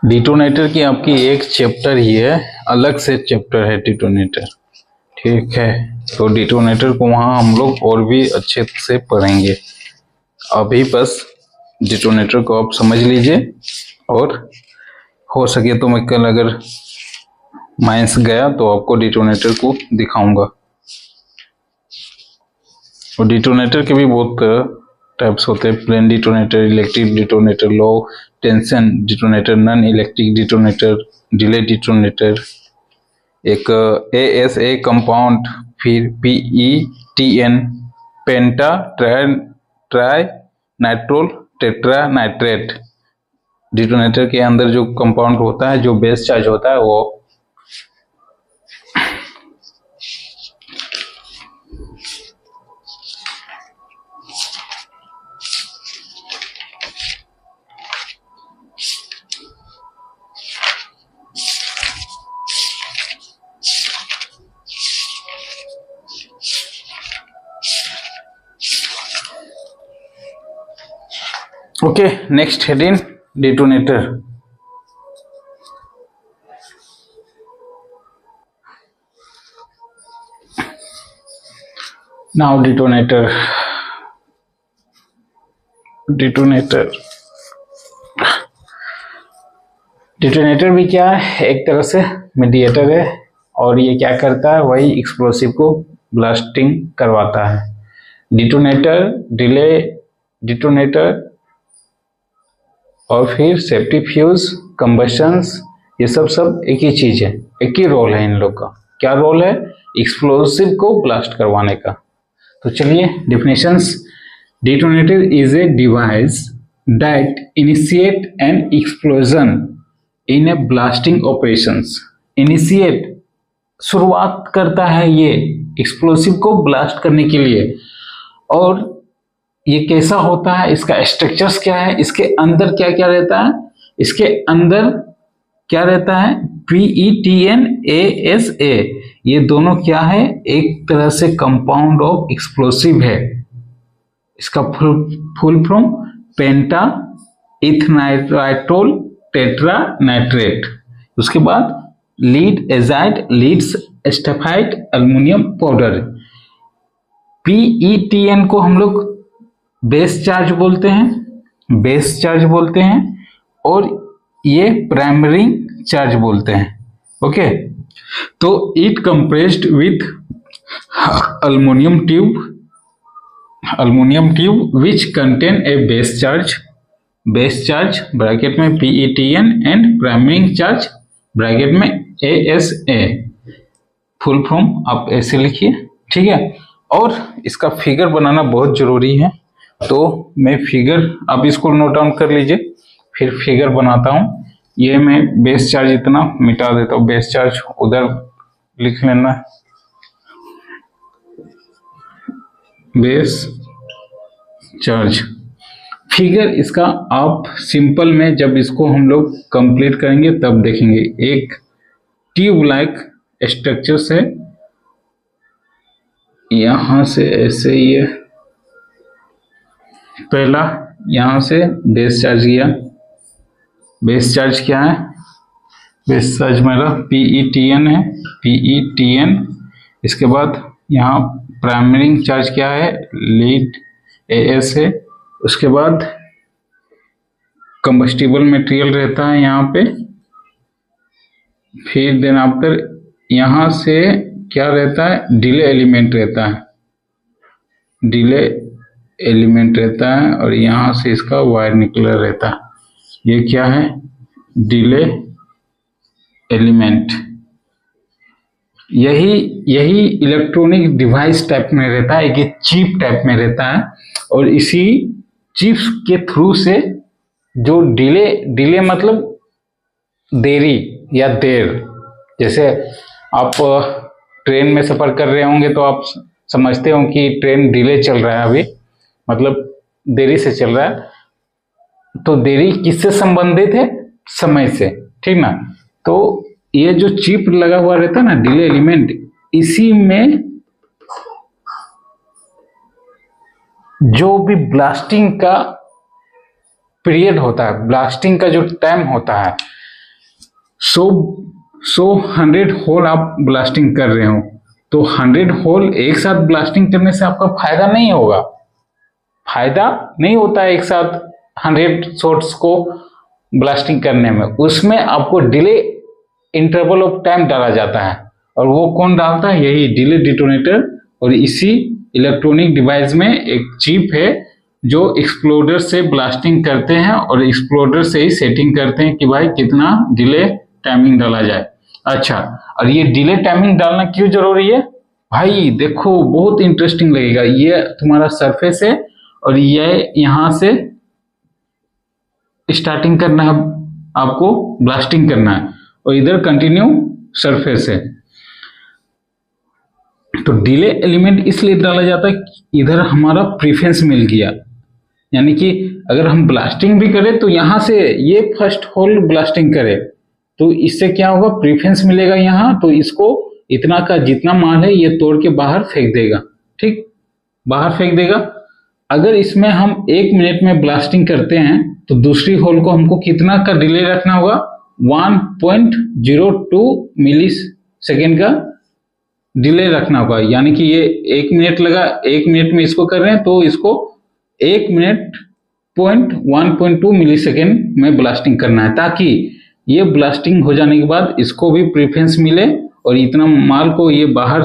S1: डिटोनेटर की आपकी एक चैप्टर ही है, अलग से चैप्टर है डिटोनेटर। ठीक है, तो डिटोनेटर को वहाँ हम लोग और भी अच्छे से पढ़ेंगे। अभी बस डिटोनेटर को आप समझ लीजिए, और हो सके तो मैं कल अगर माइंस गया तो आपको डिटोनेटर को दिखाऊंगा। और डिटोनेटर के भी बहुत टाइप्स होते हैं, plain detonator, electric detonator, low tension detonator, non electric detonator, delay detonator, एक ASA कंपाउंड, फिर PETN, penta erythritol tetra nitrate. Detonator के अंदर जो कंपाउंड होता है, जो बेस चार्ज होता है वो okay. Next heading, detonator. Now detonator भी क्या है, एक तरह से मीडिएटर है, और ये क्या करता है, वही एक्सप्लोसिव को ब्लास्टिंग करवाता है। डिटोनेटर, डिले डिटोनेटर, और फिर सेफ्टी फ्यूज, कंबशंस, ये सब एक ही चीज है, एक ही रोल है इन लोग का। क्या रोल है, एक्सप्लोसिव को ब्लास्ट करवाने का। तो चलिए definitions. Detonator is a device that initiate N explosion in A blasting operations. Initiate, शुरुआत करता है ये एक्सप्लोसिव को ब्लास्ट करने के लिए। और ये कैसा होता है, इसका स्ट्रक्चर्स क्या है, इसके अंदर क्या क्या रहता है, इसके अंदर क्या रहता है, PETN ASA, ये दोनों क्या है, एक तरह से कंपाउंड ऑफ एक्सप्लोसिव है। इसका full form penta erythritol tetra nitrate. उसके बाद lead azide leads styphnate aluminium powder. PETN को हम लोग बेस चार्ज बोलते हैं, और ये प्राइमरी चार्ज बोलते हैं। ओके, तो it compressed with aluminium tube which contain a base charge bracket में PETN and primary charge bracket में ASA। फुल फॉर्म आप ऐसे लिखिए, ठीक है। और इसका फिगर बनाना बहुत जरूरी है, तो मैं फिगर, आप इसको नोट डाउन कर लीजिए, फिर फिगर बनाता हूं। ये मैं बेस चार्ज इतना मिटा देता हूं, बेस चार्ज उधर लिख लेना, बेस चार्ज। फिगर इसका आप सिंपल में जब इसको हम लोग कंप्लीट करेंगे तब देखेंगे। एक ट्यूब लाइक स्ट्रक्चर से यहां से ऐसे ये पहला यहां से बेस चार्ज किया। बेस चार्ज क्या है? बेस चार्ज मेरा PETN है, PETN। इसके बाद यहाँ प्राइमरी चार्ज क्या है? लीड AS है। उसके बाद कंबस्टिबल मटेरियल रहता है यहाँ पे। फिर देन आफ्टर यहाँ से क्या रहता है? डिले एलिमेंट रहता है, डिले एलिमेंट रहता है। और यहाँ से इसका वायर निकलर रहता है। ये क्या है? Delay element. यही इलेक्ट्रॉनिक डिवाइस टाइप में रहता है, एक चिप टाइप में रहता है। और इसी चिप्स के थ्रू से जो डिले मतलब देरी या देर, जैसे आप ट्रेन में सफर कर रहे होंगे तो आप समझते हो कि ट्रेन डिले चल रहा है, अभी मतलब देरी से चल रहा है। तो देरी किससे संबंधित है? समय से, ठीक ना। तो ये जो चिप लगा हुआ रहता है ना, डिले एलिमेंट, इसी में जो भी ब्लास्टिंग का पीरियड होता है, ब्लास्टिंग का जो टाइम होता है, 100 होल आप ब्लास्टिंग कर रहे हो, तो 100 होल एक साथ ब्लास्टिंग करने से आपका फायदा नहीं होगा। फायदा नहीं होता है एक साथ 100 शॉट्स को ब्लास्टिंग करने में। उसमें आपको डिले इंटरवल ऑफ टाइम डाला जाता है। और वो कौन डालता है? यही डिले डिटोनेटर। और इसी इलेक्ट्रॉनिक डिवाइस में एक चिप है जो एक्सप्लोडर से ब्लास्टिंग करते हैं और एक्सप्लोडर से ही सेटिंग करते हैं कि भाई कितना डिले टाइमिंग डाला जाए। अच्छा, और ये डिले टाइमिंग डालना क्यों जरूरी है? भाई देखो, बहुत इंटरेस्टिंग लगेगा। ये तुम्हारा सरफेस है और ये यहां से स्टार्टिंग करना है, आपको ब्लास्टिंग करना है, और इधर कंटिन्यू सरफेस है। तो डिले एलिमेंट इसलिए डाला जाता है कि इधर हमारा प्रीफरेंस मिल गया। यानी कि अगर हम ब्लास्टिंग भी करें तो यहां से ये फर्स्ट होल ब्लास्टिंग करे तो इससे क्या होगा? प्रीफरेंस मिलेगा यहाँ। तो इसको इतना का जितना माल है ये तोड़ के बाहर फेंक देगा, ठीक, बाहर फेंक देगा। अगर इसमें हम 1 मिनट में ब्लास्टिंग करते हैं तो दूसरी होल को हमको कितना का डिले रखना होगा? 1.02 मिली सेकेंड का डिले रखना होगा। यानी कि ये 1 मिनट लगा, 1 मिनट में इसको कर रहे हैं तो इसको 1 मिनट 1.2 मिली सेकेंड में ब्लास्टिंग करना है, ताकि ये ब्लास्टिंग हो जाने के बाद इसको भी प्रीफरेंस मिले और इतना माल को ये बाहर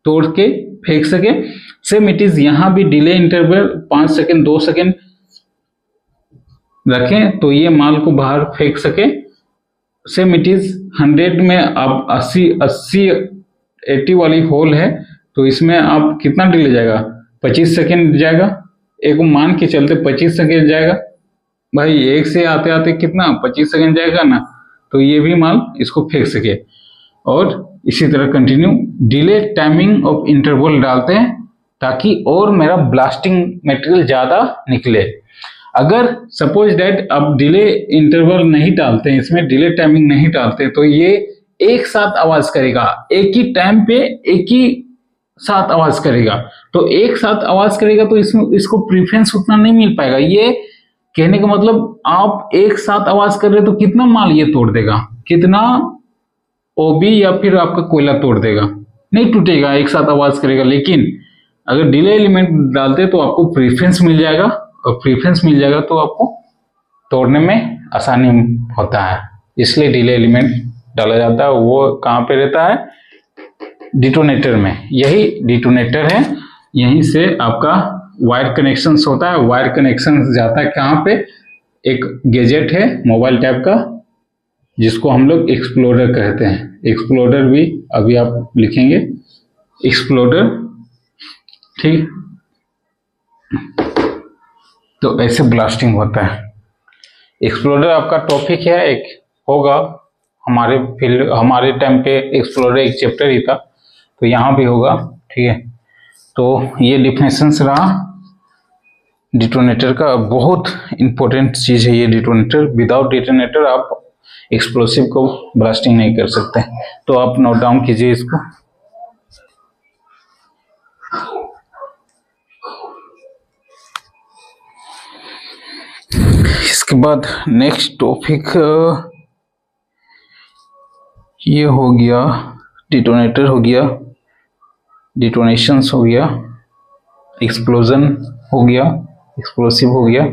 S1: तोड़ के फेंक सके। सेम इट इज यहाँ भी डिले इंटरवल 5 सेकेंड 2 सेकेंड रखें तो ये माल को बाहर फेंक सके। सेम इट इज 100 में आप 80 वाली होल है तो इसमें आप कितना डिले जाएगा? 25 सेकेंड जाएगा। एक मान के चलते 25 सेकेंड जाएगा। भाई एक से आते आते कितना 25 सेकेंड जाएगा ना, तो ये भी माल इसको फेंक सके। और इसी तरह continue delay timing of interval डालते हैं ताकि और मेरा ब्लास्टिंग मटेरियल ज्यादा निकले। अगर सपोज दैट आप डिले इंटरवल नहीं डालते हैं, इसमें डिले टाइमिंग नहीं डालते, तो ये एक साथ आवाज करेगा, एक ही टाइम पे एक ही साथ आवाज करेगा। तो एक साथ आवाज करेगा तो इसमें इसको प्रीफरेंस उतना नहीं मिल पाएगा। ये कहने का मतलब आप एक साथ आवाज कर रहे हो तो कितना माल ये तोड़ देगा, कितना ओबी या फिर आपका कोयला तोड़ देगा, नहीं टूटेगा, एक साथ आवाज करेगा। लेकिन अगर डिले एलिमेंट डालते तो आपको प्रीफरेंस मिल जाएगा, और प्रीफरेंस मिल जाएगा तो आपको तोड़ने में आसानी होता है, इसलिए डिले एलिमेंट डाला जाता है वो कहाँ पे रहता है, डिटोनेटर में। यही डिटोनेटर है, यहीं से आपका वायर कनेक्शन होता है। वायर कनेक्शन जाता है कहाँ पे, एक गैजेट है मोबाइल टाइप का जिसको हम लोग एक्सप्लोडर कहते हैं। एक्सप्लोडर भी अभी आप लिखेंगे एक्सप्लोडर, ठीक। तो ऐसे ब्लास्टिंग होता है। एक्सप्लोडर आपका टॉपिक है, एक होगा हमारे फील्ड, हमारे टाइम पे एक्सप्लोरर एक चैप्टर ही था, तो यहाँ भी होगा, ठीक है। तो ये डिफिनेशंस रहा डिटोनेटर का। बहुत इंपॉर्टेंट चीज है ये डिटोनेटर। विदाउट डिटोनेटर आप एक्सप्लोसिव को ब्लास्टिंग नहीं कर सकते। तो आप नोट डाउन कीजिए इसको। इसके बाद नेक्स्ट टॉपिक ये हो गया, डिटोनेटर हो गया, डिटोनेशंस हो गया, एक्सप्लोजन हो गया, एक्सप्लोसिव हो गया।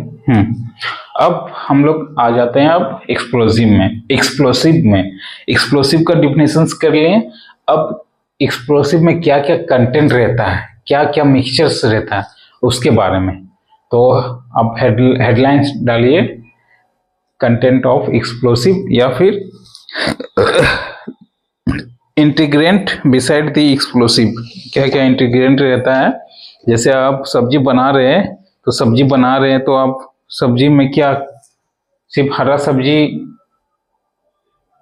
S1: अब हम लोग आ जाते हैं अब एक्सप्लोसिव में। एक्सप्लोसिव का डिफिनेशंस कर लें। अब एक्सप्लोसिव में क्या क्या कंटेंट रहता है, क्या क्या मिक्सचर्स रहता है उसके बारे में। तो अब हेडलाइंस डालिए, कंटेंट ऑफ एक्सप्लोसिव या फिर इंटीग्रेंट बिसाइड द एक्सप्लोसिव। क्या क्या इंटीग्रेंट रहता है, जैसे आप सब्जी बना रहे हैं तो आप सब्जी में क्या सिर्फ हरा सब्जी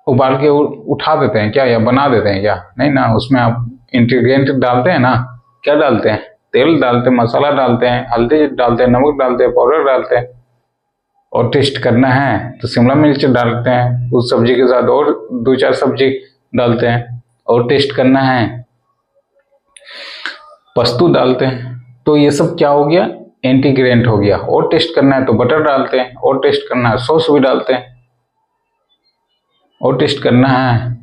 S1: उबाल के उठा देते हैं क्या, या बना देते हैं क्या? नहीं ना, उसमें आप इंटीग्रेंट डालते हैं ना। क्या डालते हैं? तेल डालते हैं, मसाला डालते हैं, हल्दी डालते हैं, नमक डालते हैं, पाउडर डालते हैं। और टेस्ट करना है तो शिमला मिर्च डालते हैं उस सब्जी के साथ, और 2-4 सब्जी डालते हैं। और टेस्ट करना है पस्तू डालते हैं। तो ये सब क्या हो गया, इंटीग्रेंट हो गया। और टेस्ट करना है तो बटर डालते हैं, और टेस्ट करना है सॉस भी डालते हैं, और टेस्ट करना है।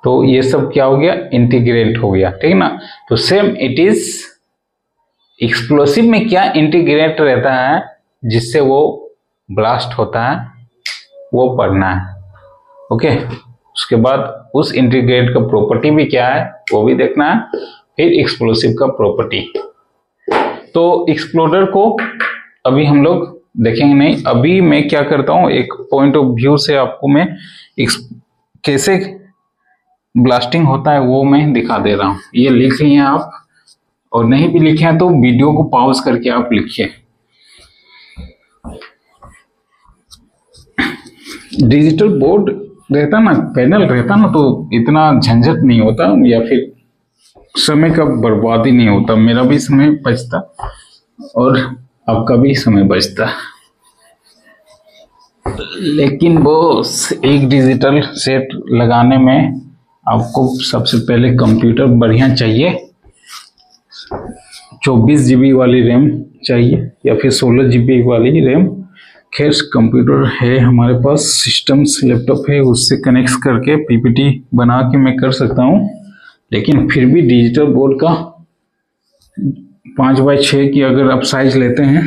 S1: तो ये सब क्या हो गया, इंटीग्रेंट हो गया, ठीक ना। तो सेम इट इज एक्सप्लोसिव में क्या इंटीग्रेंट रहता है जिससे वो ब्लास्ट होता है, वो पढ़ना है। ओके, उसके बाद उस इंटीग्रेंट का प्रॉपर्टी भी क्या है वो भी देखना है, फिर एक्सप्लोसिव का प्रॉपर्टी। तो एक्सप्लोडर को अभी हम लोग देखेंगे नहीं। अभी मैं क्या करता हूं, एक पॉइंट ऑफ व्यू से आपको मैं कैसे ब्लास्टिंग होता है वो मैं दिखा दे रहा हूं। ये लिख रही हैं आप, और नहीं भी लिखे हैं तो वीडियो को पॉज करके आप लिखिए। डिजिटल बोर्ड रहता ना, पैनल रहता ना, तो इतना झंझट नहीं होता, या फिर समय का बर्बादी नहीं होता। मेरा भी समय बचता और आपका भी समय बचता। लेकिन वो एक डिजिटल सेट लगाने में आपको सबसे पहले कंप्यूटर बढ़िया चाहिए, 24 GB वाली रैम चाहिए या फिर 16 GB वाली रैम। खैर कंप्यूटर है हमारे पास, सिस्टम्स लैपटॉप है, उससे कनेक्ट करके पीपीटी बना के मैं कर सकता हूँ। लेकिन फिर भी डिजिटल बोर्ड का 5x6 की अगर आप साइज लेते हैं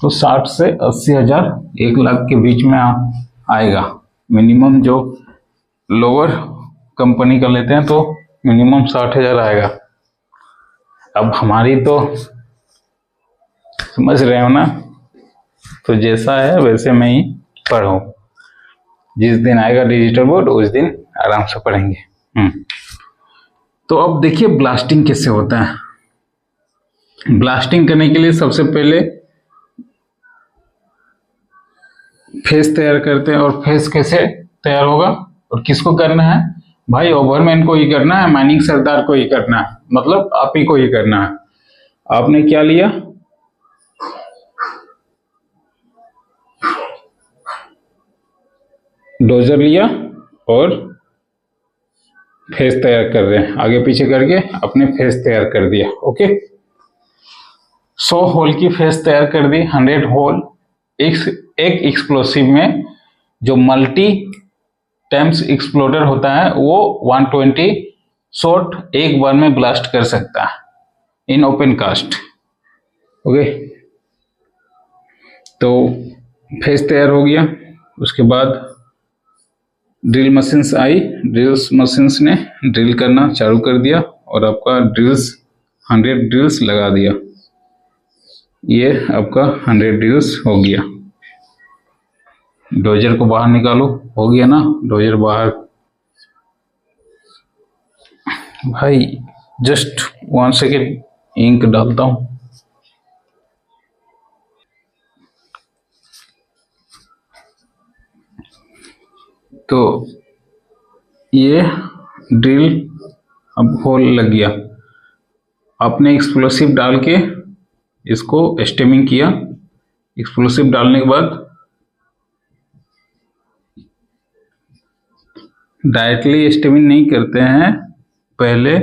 S1: तो 60 से 80 हज़ार 1 लाख के बीच में आएगा मिनिमम। जो लोअर कंपनी का लेते हैं तो मिनिमम 60 हज़ार आएगा। अब हमारी तो समझ रहे हो ना, तो जैसा है वैसे में ही पढ़ो। जिस दिन आएगा डिजिटल बोर्ड उस दिन आराम से पढ़ेंगे। तो अब देखिए ब्लास्टिंग कैसे होता है। ब्लास्टिंग करने के लिए सबसे पहले फेस तैयार करते हैं। और फेस कैसे तैयार होगा और किसको करना है भाई? ओवरमैन को ही करना है, माइनिंग सरदार को ही करना है, मतलब आप ही को ही करना है। आपने क्या लिया, डोजर लिया और फेस तैयार कर रहे हैं, आगे पीछे करके अपने फेस तैयार कर दिया। ओके, 100 होल की फेस तैयार कर दी, 100 होल। एक एक्सप्लोसिव में जो मल्टी टाइम्स एक्सप्लोडर होता है वो 120 शॉट एक बार में ब्लास्ट कर सकता है इन ओपन कास्ट। ओके, तो फेस तैयार हो गया। उसके बाद ड्रिल मशीन्स आई, ड्रिल्स मशीन्स ने ड्रिल करना चालू कर दिया और आपका ड्रिल्स 100 ड्रिल्स लगा दिया। ये आपका 100 ड्रिल्स हो गया। डोजर को बाहर निकालो, हो गया ना डोजर बाहर। भाई जस्ट 1 सेकेंड इंक डालता हूं। तो ये ड्रिल अब होल लग गया। आपने एक्सप्लोसिव डाल के इसको स्टेमिंग किया। एक्सप्लोसिव डालने के बाद डायरेक्टली स्टेमिंग नहीं करते हैं, पहले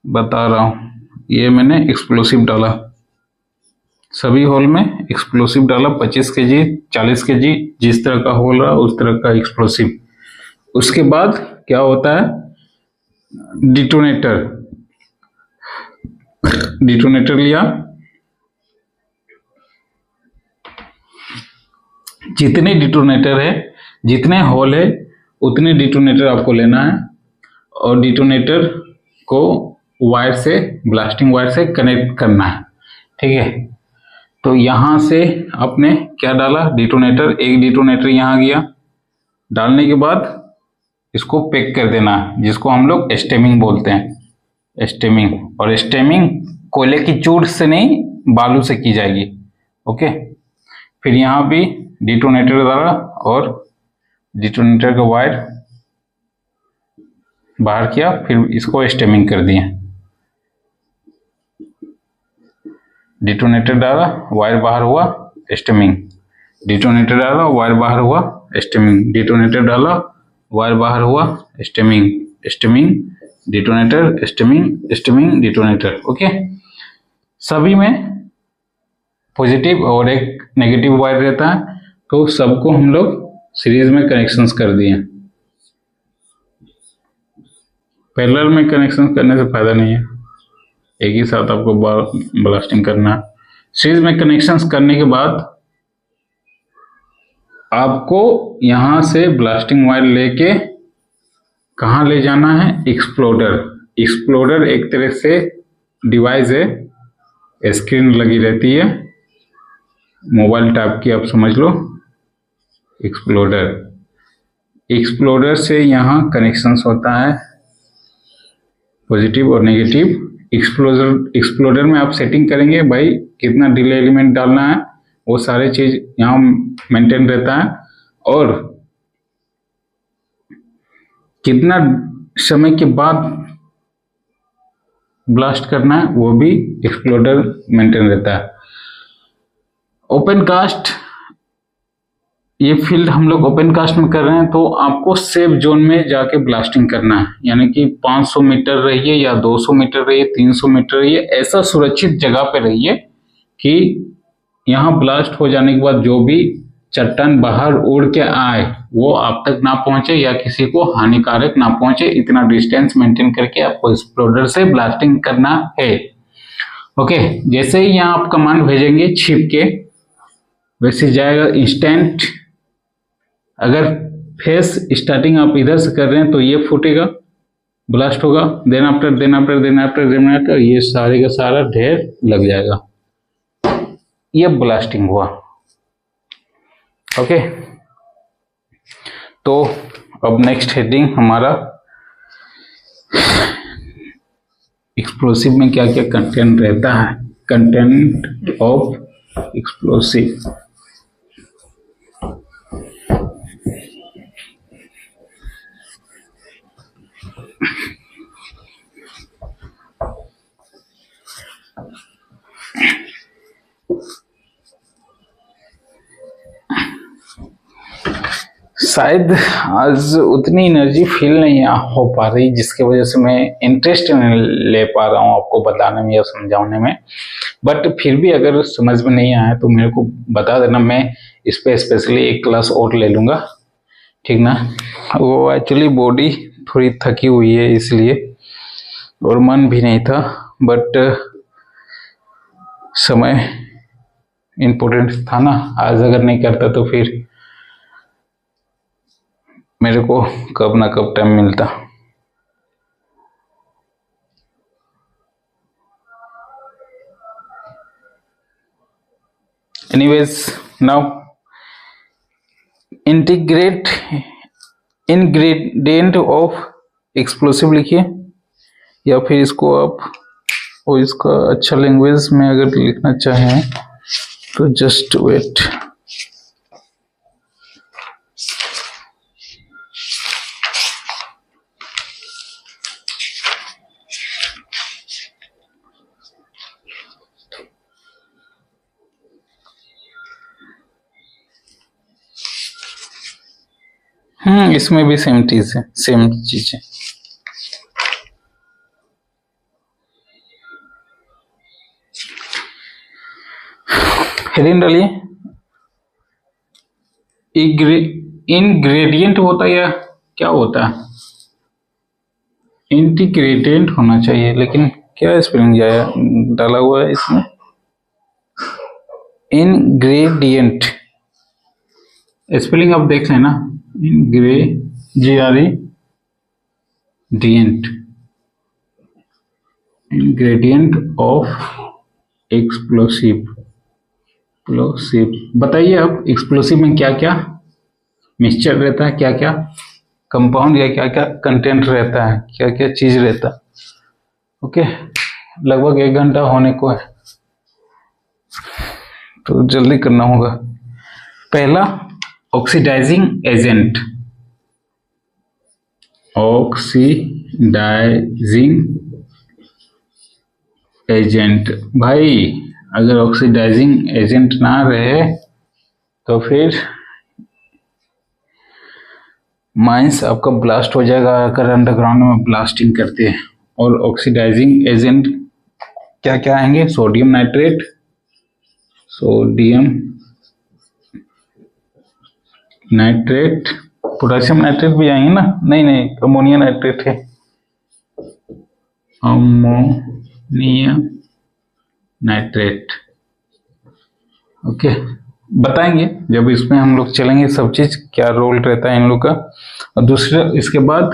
S1: बता रहा हूँ। ये मैंने एक्सप्लोसिव डाला, सभी होल में एक्सप्लोसिव डाला, 25 केजी 40 केजी जिस तरह का होल रहा उस तरह का एक्सप्लोसिव। उसके बाद क्या होता है, डिटोनेटर। डिटोनेटर लिया, जितने डिटोनेटर है, जितने होल है उतने डिटोनेटर आपको लेना है और डिटोनेटर को वायर से, ब्लास्टिंग वायर से कनेक्ट करना है। ठीक है, तो यहां से आपने क्या डाला, डिटोनेटर। एक डिटोनेटर यहां गया, डालने के बाद इसको पैक कर देना है, जिसको हम लोग स्टेमिंग बोलते हैं। स्टेमिंग, और स्टेमिंग कोयले की चूड़ से नहीं, बालू से की जाएगी। ओके, फिर यहाँ भी डिटोनेटर डाला और डिटोनेटर का वायर बाहर किया, फिर इसको स्टेमिंग कर दिया। डिटोनेटर डाला, वायर बाहर हुआ, स्टेमिंग। डिटोनेटर डाला, वायर बाहर हुआ, स्टेमिंग। डिटोनेटर डाला, वायर बाहर हुआ, stemming. Stemming, detonator, stemming, stemming, detonator. Okay, सभी में पॉजिटिव और एक नेगेटिव वायर रहता है, तो सबको हम लोग सीरीज में कनेक्शंस कर दिए। पैरेलल में कनेक्शन करने से फायदा नहीं है, एक ही साथ आपको ब्लास्टिंग करना है। सीरीज में कनेक्शंस करने के बाद आपको यहां से ब्लास्टिंग वायर लेके कहाँ ले जाना है, एक्सप्लोडर। एक्सप्लोडर एक तरह से डिवाइस है, स्क्रीन लगी रहती है, मोबाइल टाइप की आप समझ लो। एक्सप्लोडर, एक्सप्लोडर से यहाँ कनेक्शंस होता है, पॉजिटिव और नेगेटिव। एक्सप्लोडर में आप सेटिंग करेंगे भाई कितना डिले एलिमेंट डालना है, वो सारे चीज यहाँ मेंटेन रहता है, और कितना समय के बाद ब्लास्ट करना है वो भी एक्सप्लोडर मेंटेन रहता है। ओपन कास्ट, ये फील्ड हम लोग ओपन कास्ट में कर रहे हैं, तो आपको सेफ जोन में जाके ब्लास्टिंग करना है। यानी कि 500 मीटर रहिए या 200 मीटर रहिए, 300 मीटर रहिए, ऐसा सुरक्षित जगह पे रहिए कि यहाँ ब्लास्ट हो जाने के बाद जो भी चट्टान बाहर उड़ के आए वो आप तक ना पहुंचे या किसी को हानिकारक ना पहुंचे। इतना डिस्टेंस मेंटेन करके आपको एक्सप्लोडर से ब्लास्टिंग करना है। ओके, जैसे ही यहाँ आप कमांड भेजेंगे छिप के, वैसे जाएगा इंस्टेंट। अगर फेस स्टार्टिंग आप इधर से कर रहे हैं तो ये फूटेगा, ब्लास्ट होगा, देन आफ्टर ये सारे का सारा ढेर लग जाएगा। ये ब्लास्टिंग हुआ। ओके, तो अब नेक्स्ट हेडिंग हमारा एक्सप्लोसिव में क्या क्या कंटेंट रहता है, कंटेंट ऑफ एक्सप्लोसिव। शायद आज उतनी एनर्जी फील नहीं हो पा रही, जिसकी वजह से मैं इंटरेस्ट नहीं ले पा रहा हूँ आपको बताने में या समझाने में। बट फिर भी अगर समझ में नहीं आया तो मेरे को बता देना, मैं इस पे स्पेशली एक क्लास और ले लूँगा, ठीक ना। वो एक्चुअली बॉडी थोड़ी थकी हुई है इसलिए, और मन भी नहीं था, बट समय इम्पोर्टेंट था ना। आज अगर नहीं करता तो फिर मेरे को कब ना कब टाइम मिलता। Anyways now integrate ingredient of explosive लिखिए, या फिर इसको आप और इसका अच्छा लैंग्वेज में अगर लिखना चाहें तो जस्ट वेट। इसमें भी सेम चीज है, सेम चीज है। हेडिंग डालिए। इनग्रेडिएंट होता है या क्या होता है? इंटीग्रेटेंट होना चाहिए, लेकिन क्या स्पेलिंग डाला हुआ है इसमें? इनग्रेडिएंट स्पेलिंग आप देख लेना। Ingredient of explosive. बताइए आप, एक्सप्लोसिव में क्या क्या मिक्सचर रहता है, क्या क्या कंपाउंड या क्या क्या कंटेंट रहता है, क्या क्या चीज रहता है। ओके, लगभग 1 घंटा होने को है तो जल्दी करना होगा। पहला ऑक्सीडाइजिंग एजेंट। भाई अगर ऑक्सीडाइजिंग एजेंट ना रहे तो फिर माइंस आपका ब्लास्ट हो जाएगा अगर अंडरग्राउंड में ब्लास्टिंग करते हैं। और ऑक्सीडाइजिंग एजेंट क्या क्या आएंगे? सोडियम नाइट्रेट पोटेशियम नाइट्रेट भी आएंगे ना? नहीं, अमोनिया नाइट्रेट है, अमोनिया नाइट्रेट। ओके, बताएंगे जब इसमें हम लोग चलेंगे सब चीज क्या रोल रहता है इन लोग का। और दूसरा इसके बाद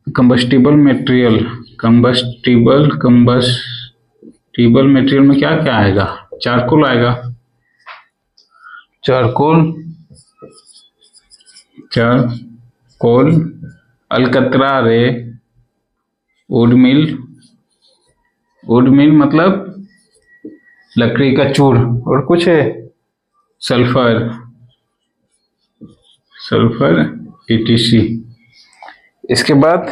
S1: कंबस्टिबल मटेरियल में क्या क्या आएगा? चारकोल आएगा, चारकोल अलकतरा रे, वुड मिल मतलब लकड़ी का चूर, और कुछ है सल्फर etc। इसके बाद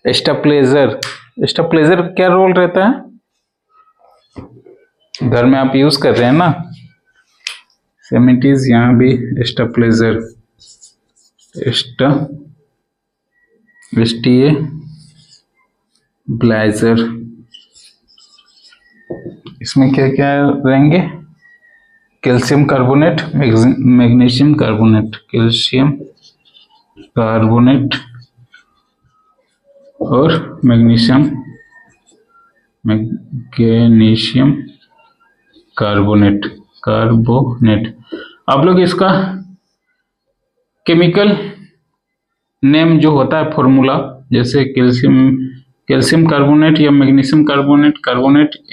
S1: स्टेबलाइजर क्या रोल रहता है? घर में आप यूज कर रहे हैं ना, सेमिटीज यहाँ भी स्टेबलाइजर ब्लाइजर। इसमें क्या क्या रहेंगे? कैल्शियम कार्बोनेट, मैग्नीशियम कार्बोनेट, और मैग्नीशियम कार्बोनेट। आप लोग इसका केमिकल नेम जो होता है फॉर्मूला, जैसे कैल्शियम कार्बोनेट या magnesium carbonate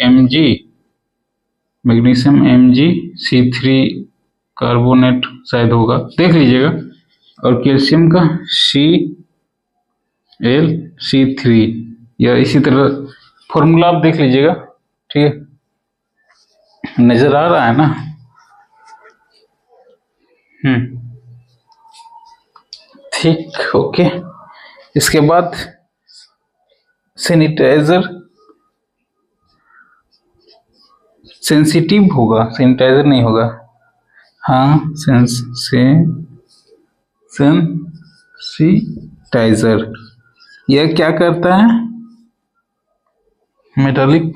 S1: Mg, magnesium Mg C3 carbonate शायद होगा, देख लीजिएगा। और कैल्शियम का ClC3, या इसी तरह फॉर्मूला आप देख लीजिएगा, ठीक है? नजर आ रहा है ना? ठीक, ओके। इसके बाद सैनिटाइजर सेंसिटिव होगा, सैनिटाइजर नहीं होगा। हाँ, सेंसिटाइजर यह क्या करता है? मेटालिक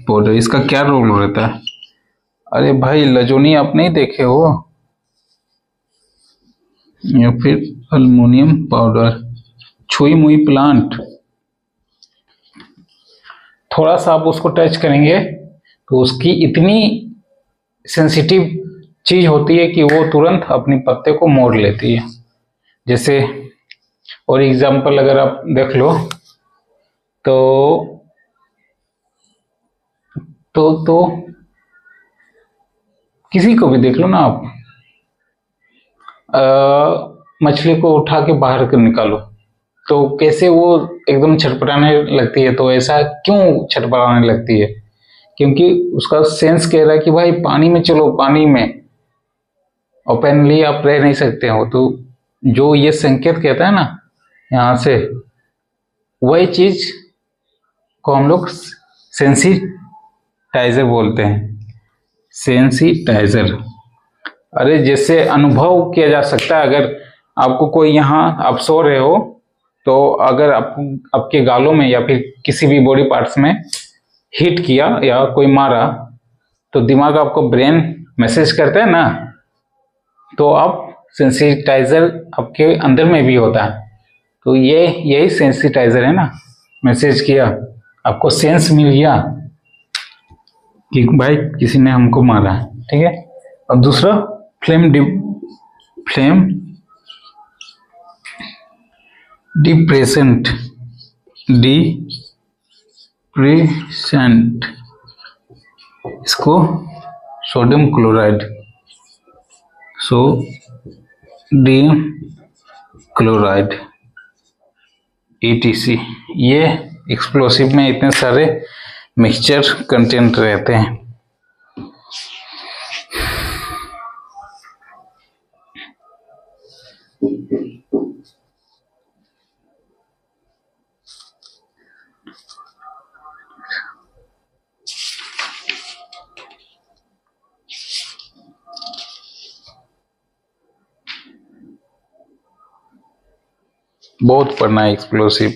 S1: पाउडर, इसका क्या रोल रहता है? अरे भाई लजोनी आप नहीं देखे हो? या फिर अल्युमिनियम पाउडर, छुई मुई प्लांट। थोड़ा सा आप उसको टच करेंगे तो उसकी इतनी सेंसिटिव चीज होती है कि वो तुरंत अपनी पत्ते को मोड़ लेती है। जैसे और एग्जाम्पल अगर आप देख लो तो तो किसी को भी देख लो ना आप, मछली को उठा के बाहर कर निकालो तो कैसे वो एकदम छटपटाने लगती है। तो ऐसा क्यों छटपटाने लगती है? क्योंकि उसका सेंस कह रहा है कि भाई पानी में चलो, पानी में ओपनली आप रह नहीं सकते हो। तो जो ये संकेत कहता है ना यहाँ से, वही चीज को हम लोग सेंसिटाइजर बोलते हैं। सेंसिटाइजर, अरे जैसे अनुभव किया जा सकता है। अगर आपको कोई यहाँ, आप सो रहे हो तो अगर आपके गालों में या फिर किसी भी बॉडी पार्ट्स में हिट किया या कोई मारा तो दिमाग आपको, ब्रेन मैसेज करता है ना, तो आप सेंसिटाइजर आपके अंदर में भी होता है। तो ये यही सेंसिटाइजर है ना, मैसेज किया, आपको सेंस मिल गया कि भाई किसी ने हमको मारा है। ठीक है। अब दूसरा फ्लेम डिप्रेसेंट इसको sodium chloride, sodium chloride ETC, ये एक्सप्लोसिव में इतने सारे मिक्सचर कंटेंट रहते हैं। बहुत पढ़ना है एक्सप्लोसिव।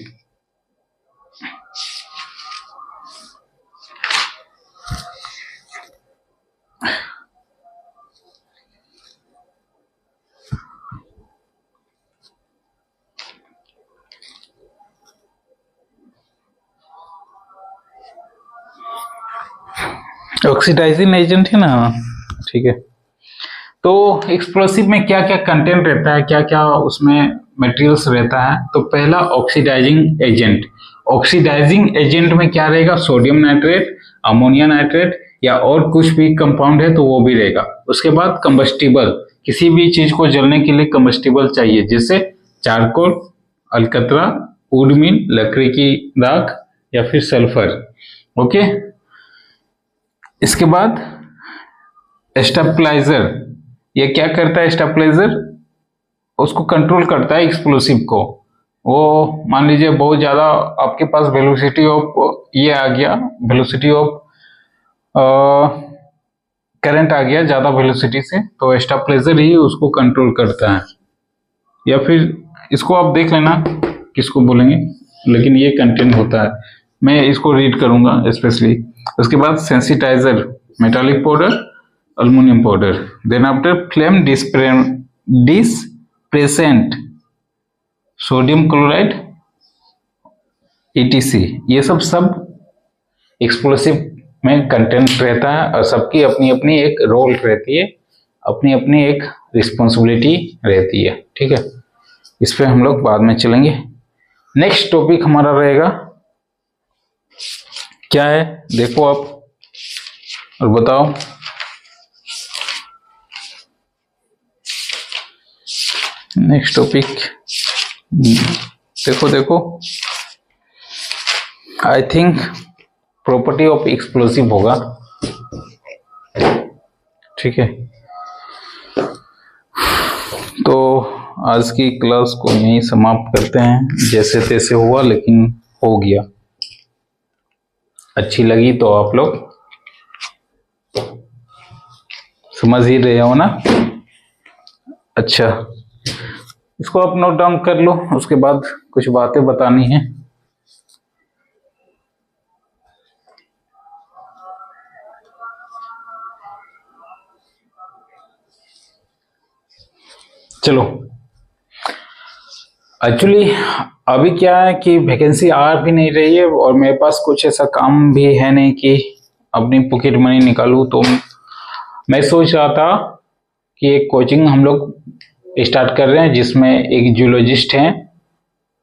S1: ऑक्सीडाइजिंग एजेंट है ना, ठीक है। तो एक्सप्लोसिव में क्या क्या कंटेंट रहता है, क्या क्या उसमें मटेरियल्स रहता है। तो पहला ऑक्सीडाइजिंग एजेंट। ऑक्सीडाइजिंग एजेंट में क्या रहेगा? सोडियम नाइट्रेट, अमोनिया नाइट्रेट या और कुछ भी कंपाउंड है तो वो भी रहेगा। उसके बाद कंबस्टिबल, किसी भी चीज को जलने के लिए कंबस्टिबल चाहिए, जैसे चारकोल, अलकतरा, वुडमिल, लकड़ी की राख या फिर सल्फर। ओके। इसके बाद स्टेबलाइजर, ये क्या करता है? स्टेबलाइजर उसको कंट्रोल करता है एक्सप्लोसिव को। वो मान लीजिए बहुत ज्यादा आपके पास वेलोसिटी ऑफ ये आ गया, वेलोसिटी ऑफ करंट आ गया ज्यादा वेलोसिटी से, तो स्टेबलाइजर ही उसको कंट्रोल करता है। या फिर इसको आप देख लेना किसको बोलेंगे, लेकिन ये कंटेंट होता है, मैं इसको रीड करूंगा स्पेशली। उसके बाद sensitiser, metallic powder, aluminium powder. Then after flame dispersant, sodium chloride, ETC। ये सब एक्सप्लोसिव में कंटेंट रहता है और सबकी अपनी अपनी एक रोल रहती है, अपनी अपनी एक रिस्पॉन्सिबिलिटी रहती है। ठीक है, इस पे हम लोग बाद में चलेंगे। नेक्स्ट टॉपिक हमारा रहेगा क्या है, देखो आप और बताओ। नेक्स्ट टॉपिक देखो I think property of explosive होगा। ठीक है, तो आज की क्लास को यहीं समाप्त करते हैं। जैसे तैसे हुआ लेकिन हो गया। अच्छी लगी तो आप लोग समझ ही रहे हो ना। अच्छा, इसको आप नोट डाउन कर लो, उसके बाद कुछ बातें बतानी है। चलो, एक्चुअली अभी क्या है कि वैकेंसी आ भी नहीं रही है और मेरे पास कुछ ऐसा काम भी है नहीं कि अपनी पॉकेट मनी निकालूं। तो मैं सोच रहा था कि एक कोचिंग हम लोग स्टार्ट कर रहे हैं जिसमें एक जूलॉजिस्ट हैं,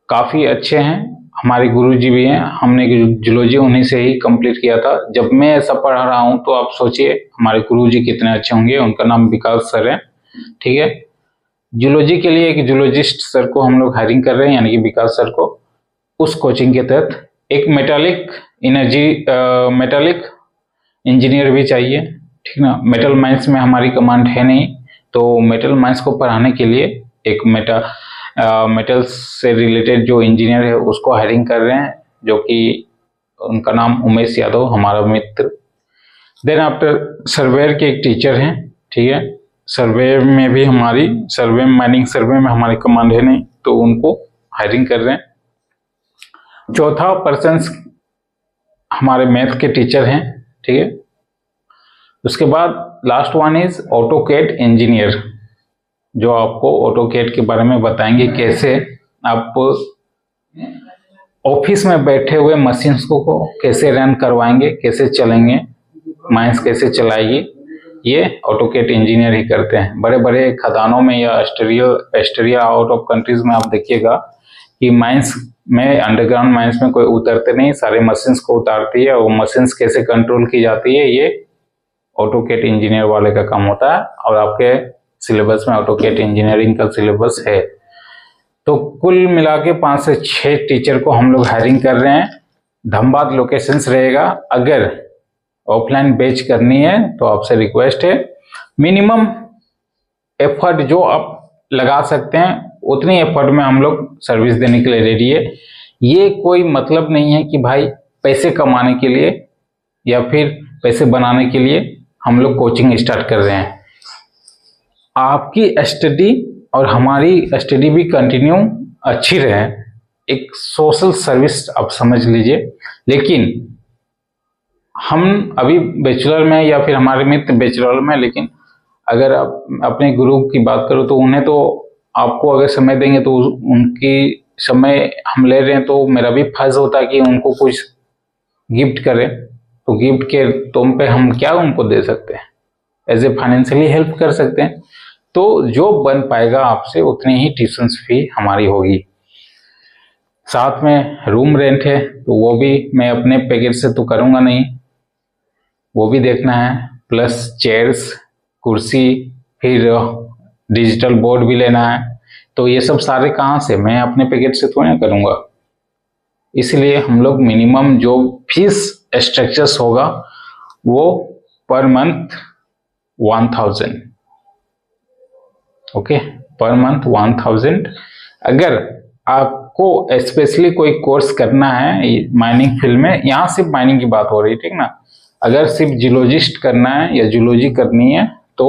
S1: काफ़ी अच्छे हैं, हमारे गुरुजी भी हैं। हमने जूलॉजी उन्हीं से ही कंप्लीट किया था। जब मैं ऐसा पढ़ा रहा हूँ तो आप सोचिए हमारे गुरुजी कितने अच्छे होंगे। उनका नाम विकास सर है, ठीक है। जूलॉजी के लिए एक जूलॉजिस्ट सर को हम लोग हायरिंग कर रहे हैं, यानी कि विकास सर को। उस कोचिंग के तहत एक मेटालिक इंजीनियर भी चाहिए, ठीक ना। मेटल माइंस में हमारी कमांड है नहीं, तो मेटल माइंस को पढ़ाने के लिए एक मेटल्स से रिलेटेड जो इंजीनियर है उसको हायरिंग कर रहे हैं, जो कि उनका नाम उमेश यादव, हमारा मित्र। देन आफ्टर सर्वेयर के एक टीचर हैं, ठीक है। सर्वे में भी हमारी माइनिंग सर्वे में हमारी कमांड है नहीं, तो उनको हायरिंग कर रहे हैं। चौथा पर्सन हमारे मैथ के टीचर हैं, ठीक है। उसके बाद last one is AutoCAD engineer, जो आपको ऑटोकैड के बारे में बताएंगे, कैसे आप ऑफिस में बैठे हुए मशीन्स को कैसे रन करवाएंगे, कैसे चलेंगे, माइंस कैसे चलाएगी, ये ऑटोकैड इंजीनियर ही करते हैं। बड़े बड़े खदानों में या ऑस्ट्रेलिया आउट ऑफ कंट्रीज में आप देखिएगा कि माइंस में, अंडरग्राउंड माइंस में कोई उतरते नहीं, सारे मशीन्स को उतारती है। वो मशीन्स कैसे कंट्रोल की जाती है, ये ऑटोकैड इंजीनियर वाले का काम होता है। और आपके सिलेबस में ऑटोकैड इंजीनियरिंग का सिलेबस है। तो कुल मिला के 5 से 6 टीचर को हम लोग हायरिंग कर रहे हैं। धनबाद लोकेशंस रहेगा। अगर ऑफलाइन बैच करनी है तो आपसे रिक्वेस्ट है, मिनिमम एफर्ट जो आप लगा सकते हैं उतनी एफर्ट में हम लोग सर्विस देने के लिए रेडी है। ये कोई मतलब नहीं है कि भाई पैसे कमाने के लिए या फिर पैसे बनाने के लिए हम लोग कोचिंग स्टार्ट कर रहे हैं। आपकी स्टडी और हमारी स्टडी भी कंटिन्यू अच्छी रहे, एक सोशल सर्विस आप समझ लीजिए। लेकिन हम अभी बैचलर में या फिर हमारे मित्र बैचलर में, लेकिन अगर आप अपने गुरु की बात करो तो उन्हें तो आपको अगर समय देंगे तो उनकी समय हम ले रहे हैं, तो मेरा भी फर्ज होता है कि उनको कुछ गिफ्ट करें। तो गिफ्ट के तुम पे हम क्या उनको दे सकते हैं, एज ए फाइनेंशियली हेल्प कर सकते हैं। तो जो बन पाएगा आपसे उतनी ही ट्यूशन फी हमारी होगी। साथ में रूम रेंट है, तो वो भी मैं अपने पैकेज से तो करूँगा नहीं, वो भी देखना है। प्लस चेयर्स, कुर्सी, फिर डिजिटल बोर्ड भी लेना है। तो ये सब सारे कहाँ से, मैं अपने पैकेज से थोड़ी ना करूँगा। इसलिए हम लोग मिनिमम जो फीस स्ट्रक्चर्स होगा वो per month 1000, okay, per month 1000। अगर आपको स्पेशली कोई कोर्स करना है माइनिंग फील्ड में, यहाँ सिर्फ माइनिंग की बात हो रही है, ठीक ना। अगर सिर्फ जूलॉजिस्ट करना है या जूलॉजी करनी है तो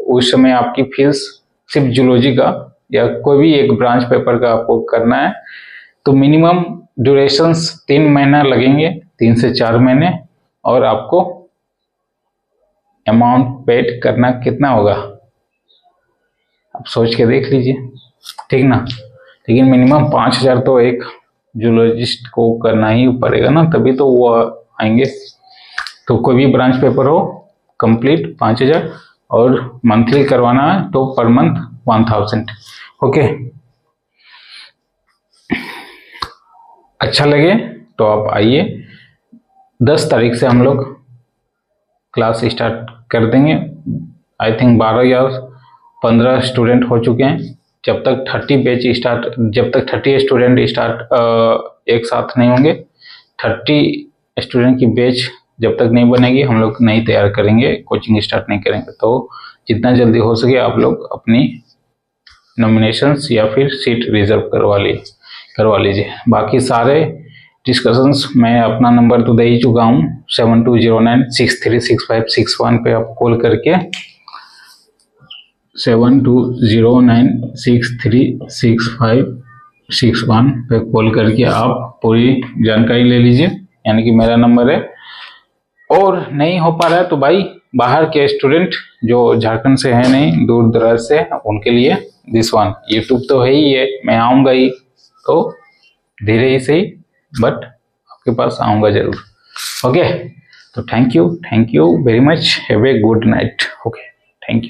S1: उस समय आपकी फीस सिर्फ जूलॉजी का या कोई भी एक ब्रांच पेपर का आपको करना है तो मिनिमम ड्यूरेशंस 3 महीना लगेंगे, 3 से 4 महीने। और आपको अमाउंट पेड करना कितना होगा आप सोच के देख लीजिए, ठीक ना। लेकिन मिनिमम 5000 तो एक जूलॉजिस्ट को करना ही पड़ेगा ना, तभी तो वो आएंगे। तो कोई भी ब्रांच पेपर हो कंप्लीट 5000, और मंथली करवाना है तो पर मंथ 1000, ओके। अच्छा लगे तो आप आइए। 10 तारीख से हम लोग क्लास स्टार्ट कर देंगे। आई थिंक 12 या 15 स्टूडेंट हो चुके हैं। जब तक 30 स्टूडेंट एक साथ नहीं होंगे, 30 स्टूडेंट की बैच जब तक नहीं बनेगी हम लोग नहीं तैयार करेंगे, कोचिंग स्टार्ट नहीं करेंगे। तो जितना जल्दी हो सके आप लोग अपनी नॉमिनेशंस या फिर सीट रिजर्व करवा लीजिए। बाकी सारे डिस्कशंस मैं अपना नंबर तो दे ही चुका हूँ, 7209636561 पे आप कॉल करके 7209636561 पे कॉल करके आप पूरी जानकारी ले लीजिए, यानी कि मेरा नंबर है। और नहीं हो पा रहा है तो भाई बाहर के स्टूडेंट जो झारखंड से है नहीं, दूर दराज से, उनके लिए दिस वन यूट्यूब तो है ही है, मैं आऊँगा ही, तो धीरे ही सही बट आपके पास आऊँगा जरूर, ओके। तो thank you very much, have a good night, okay, thank you.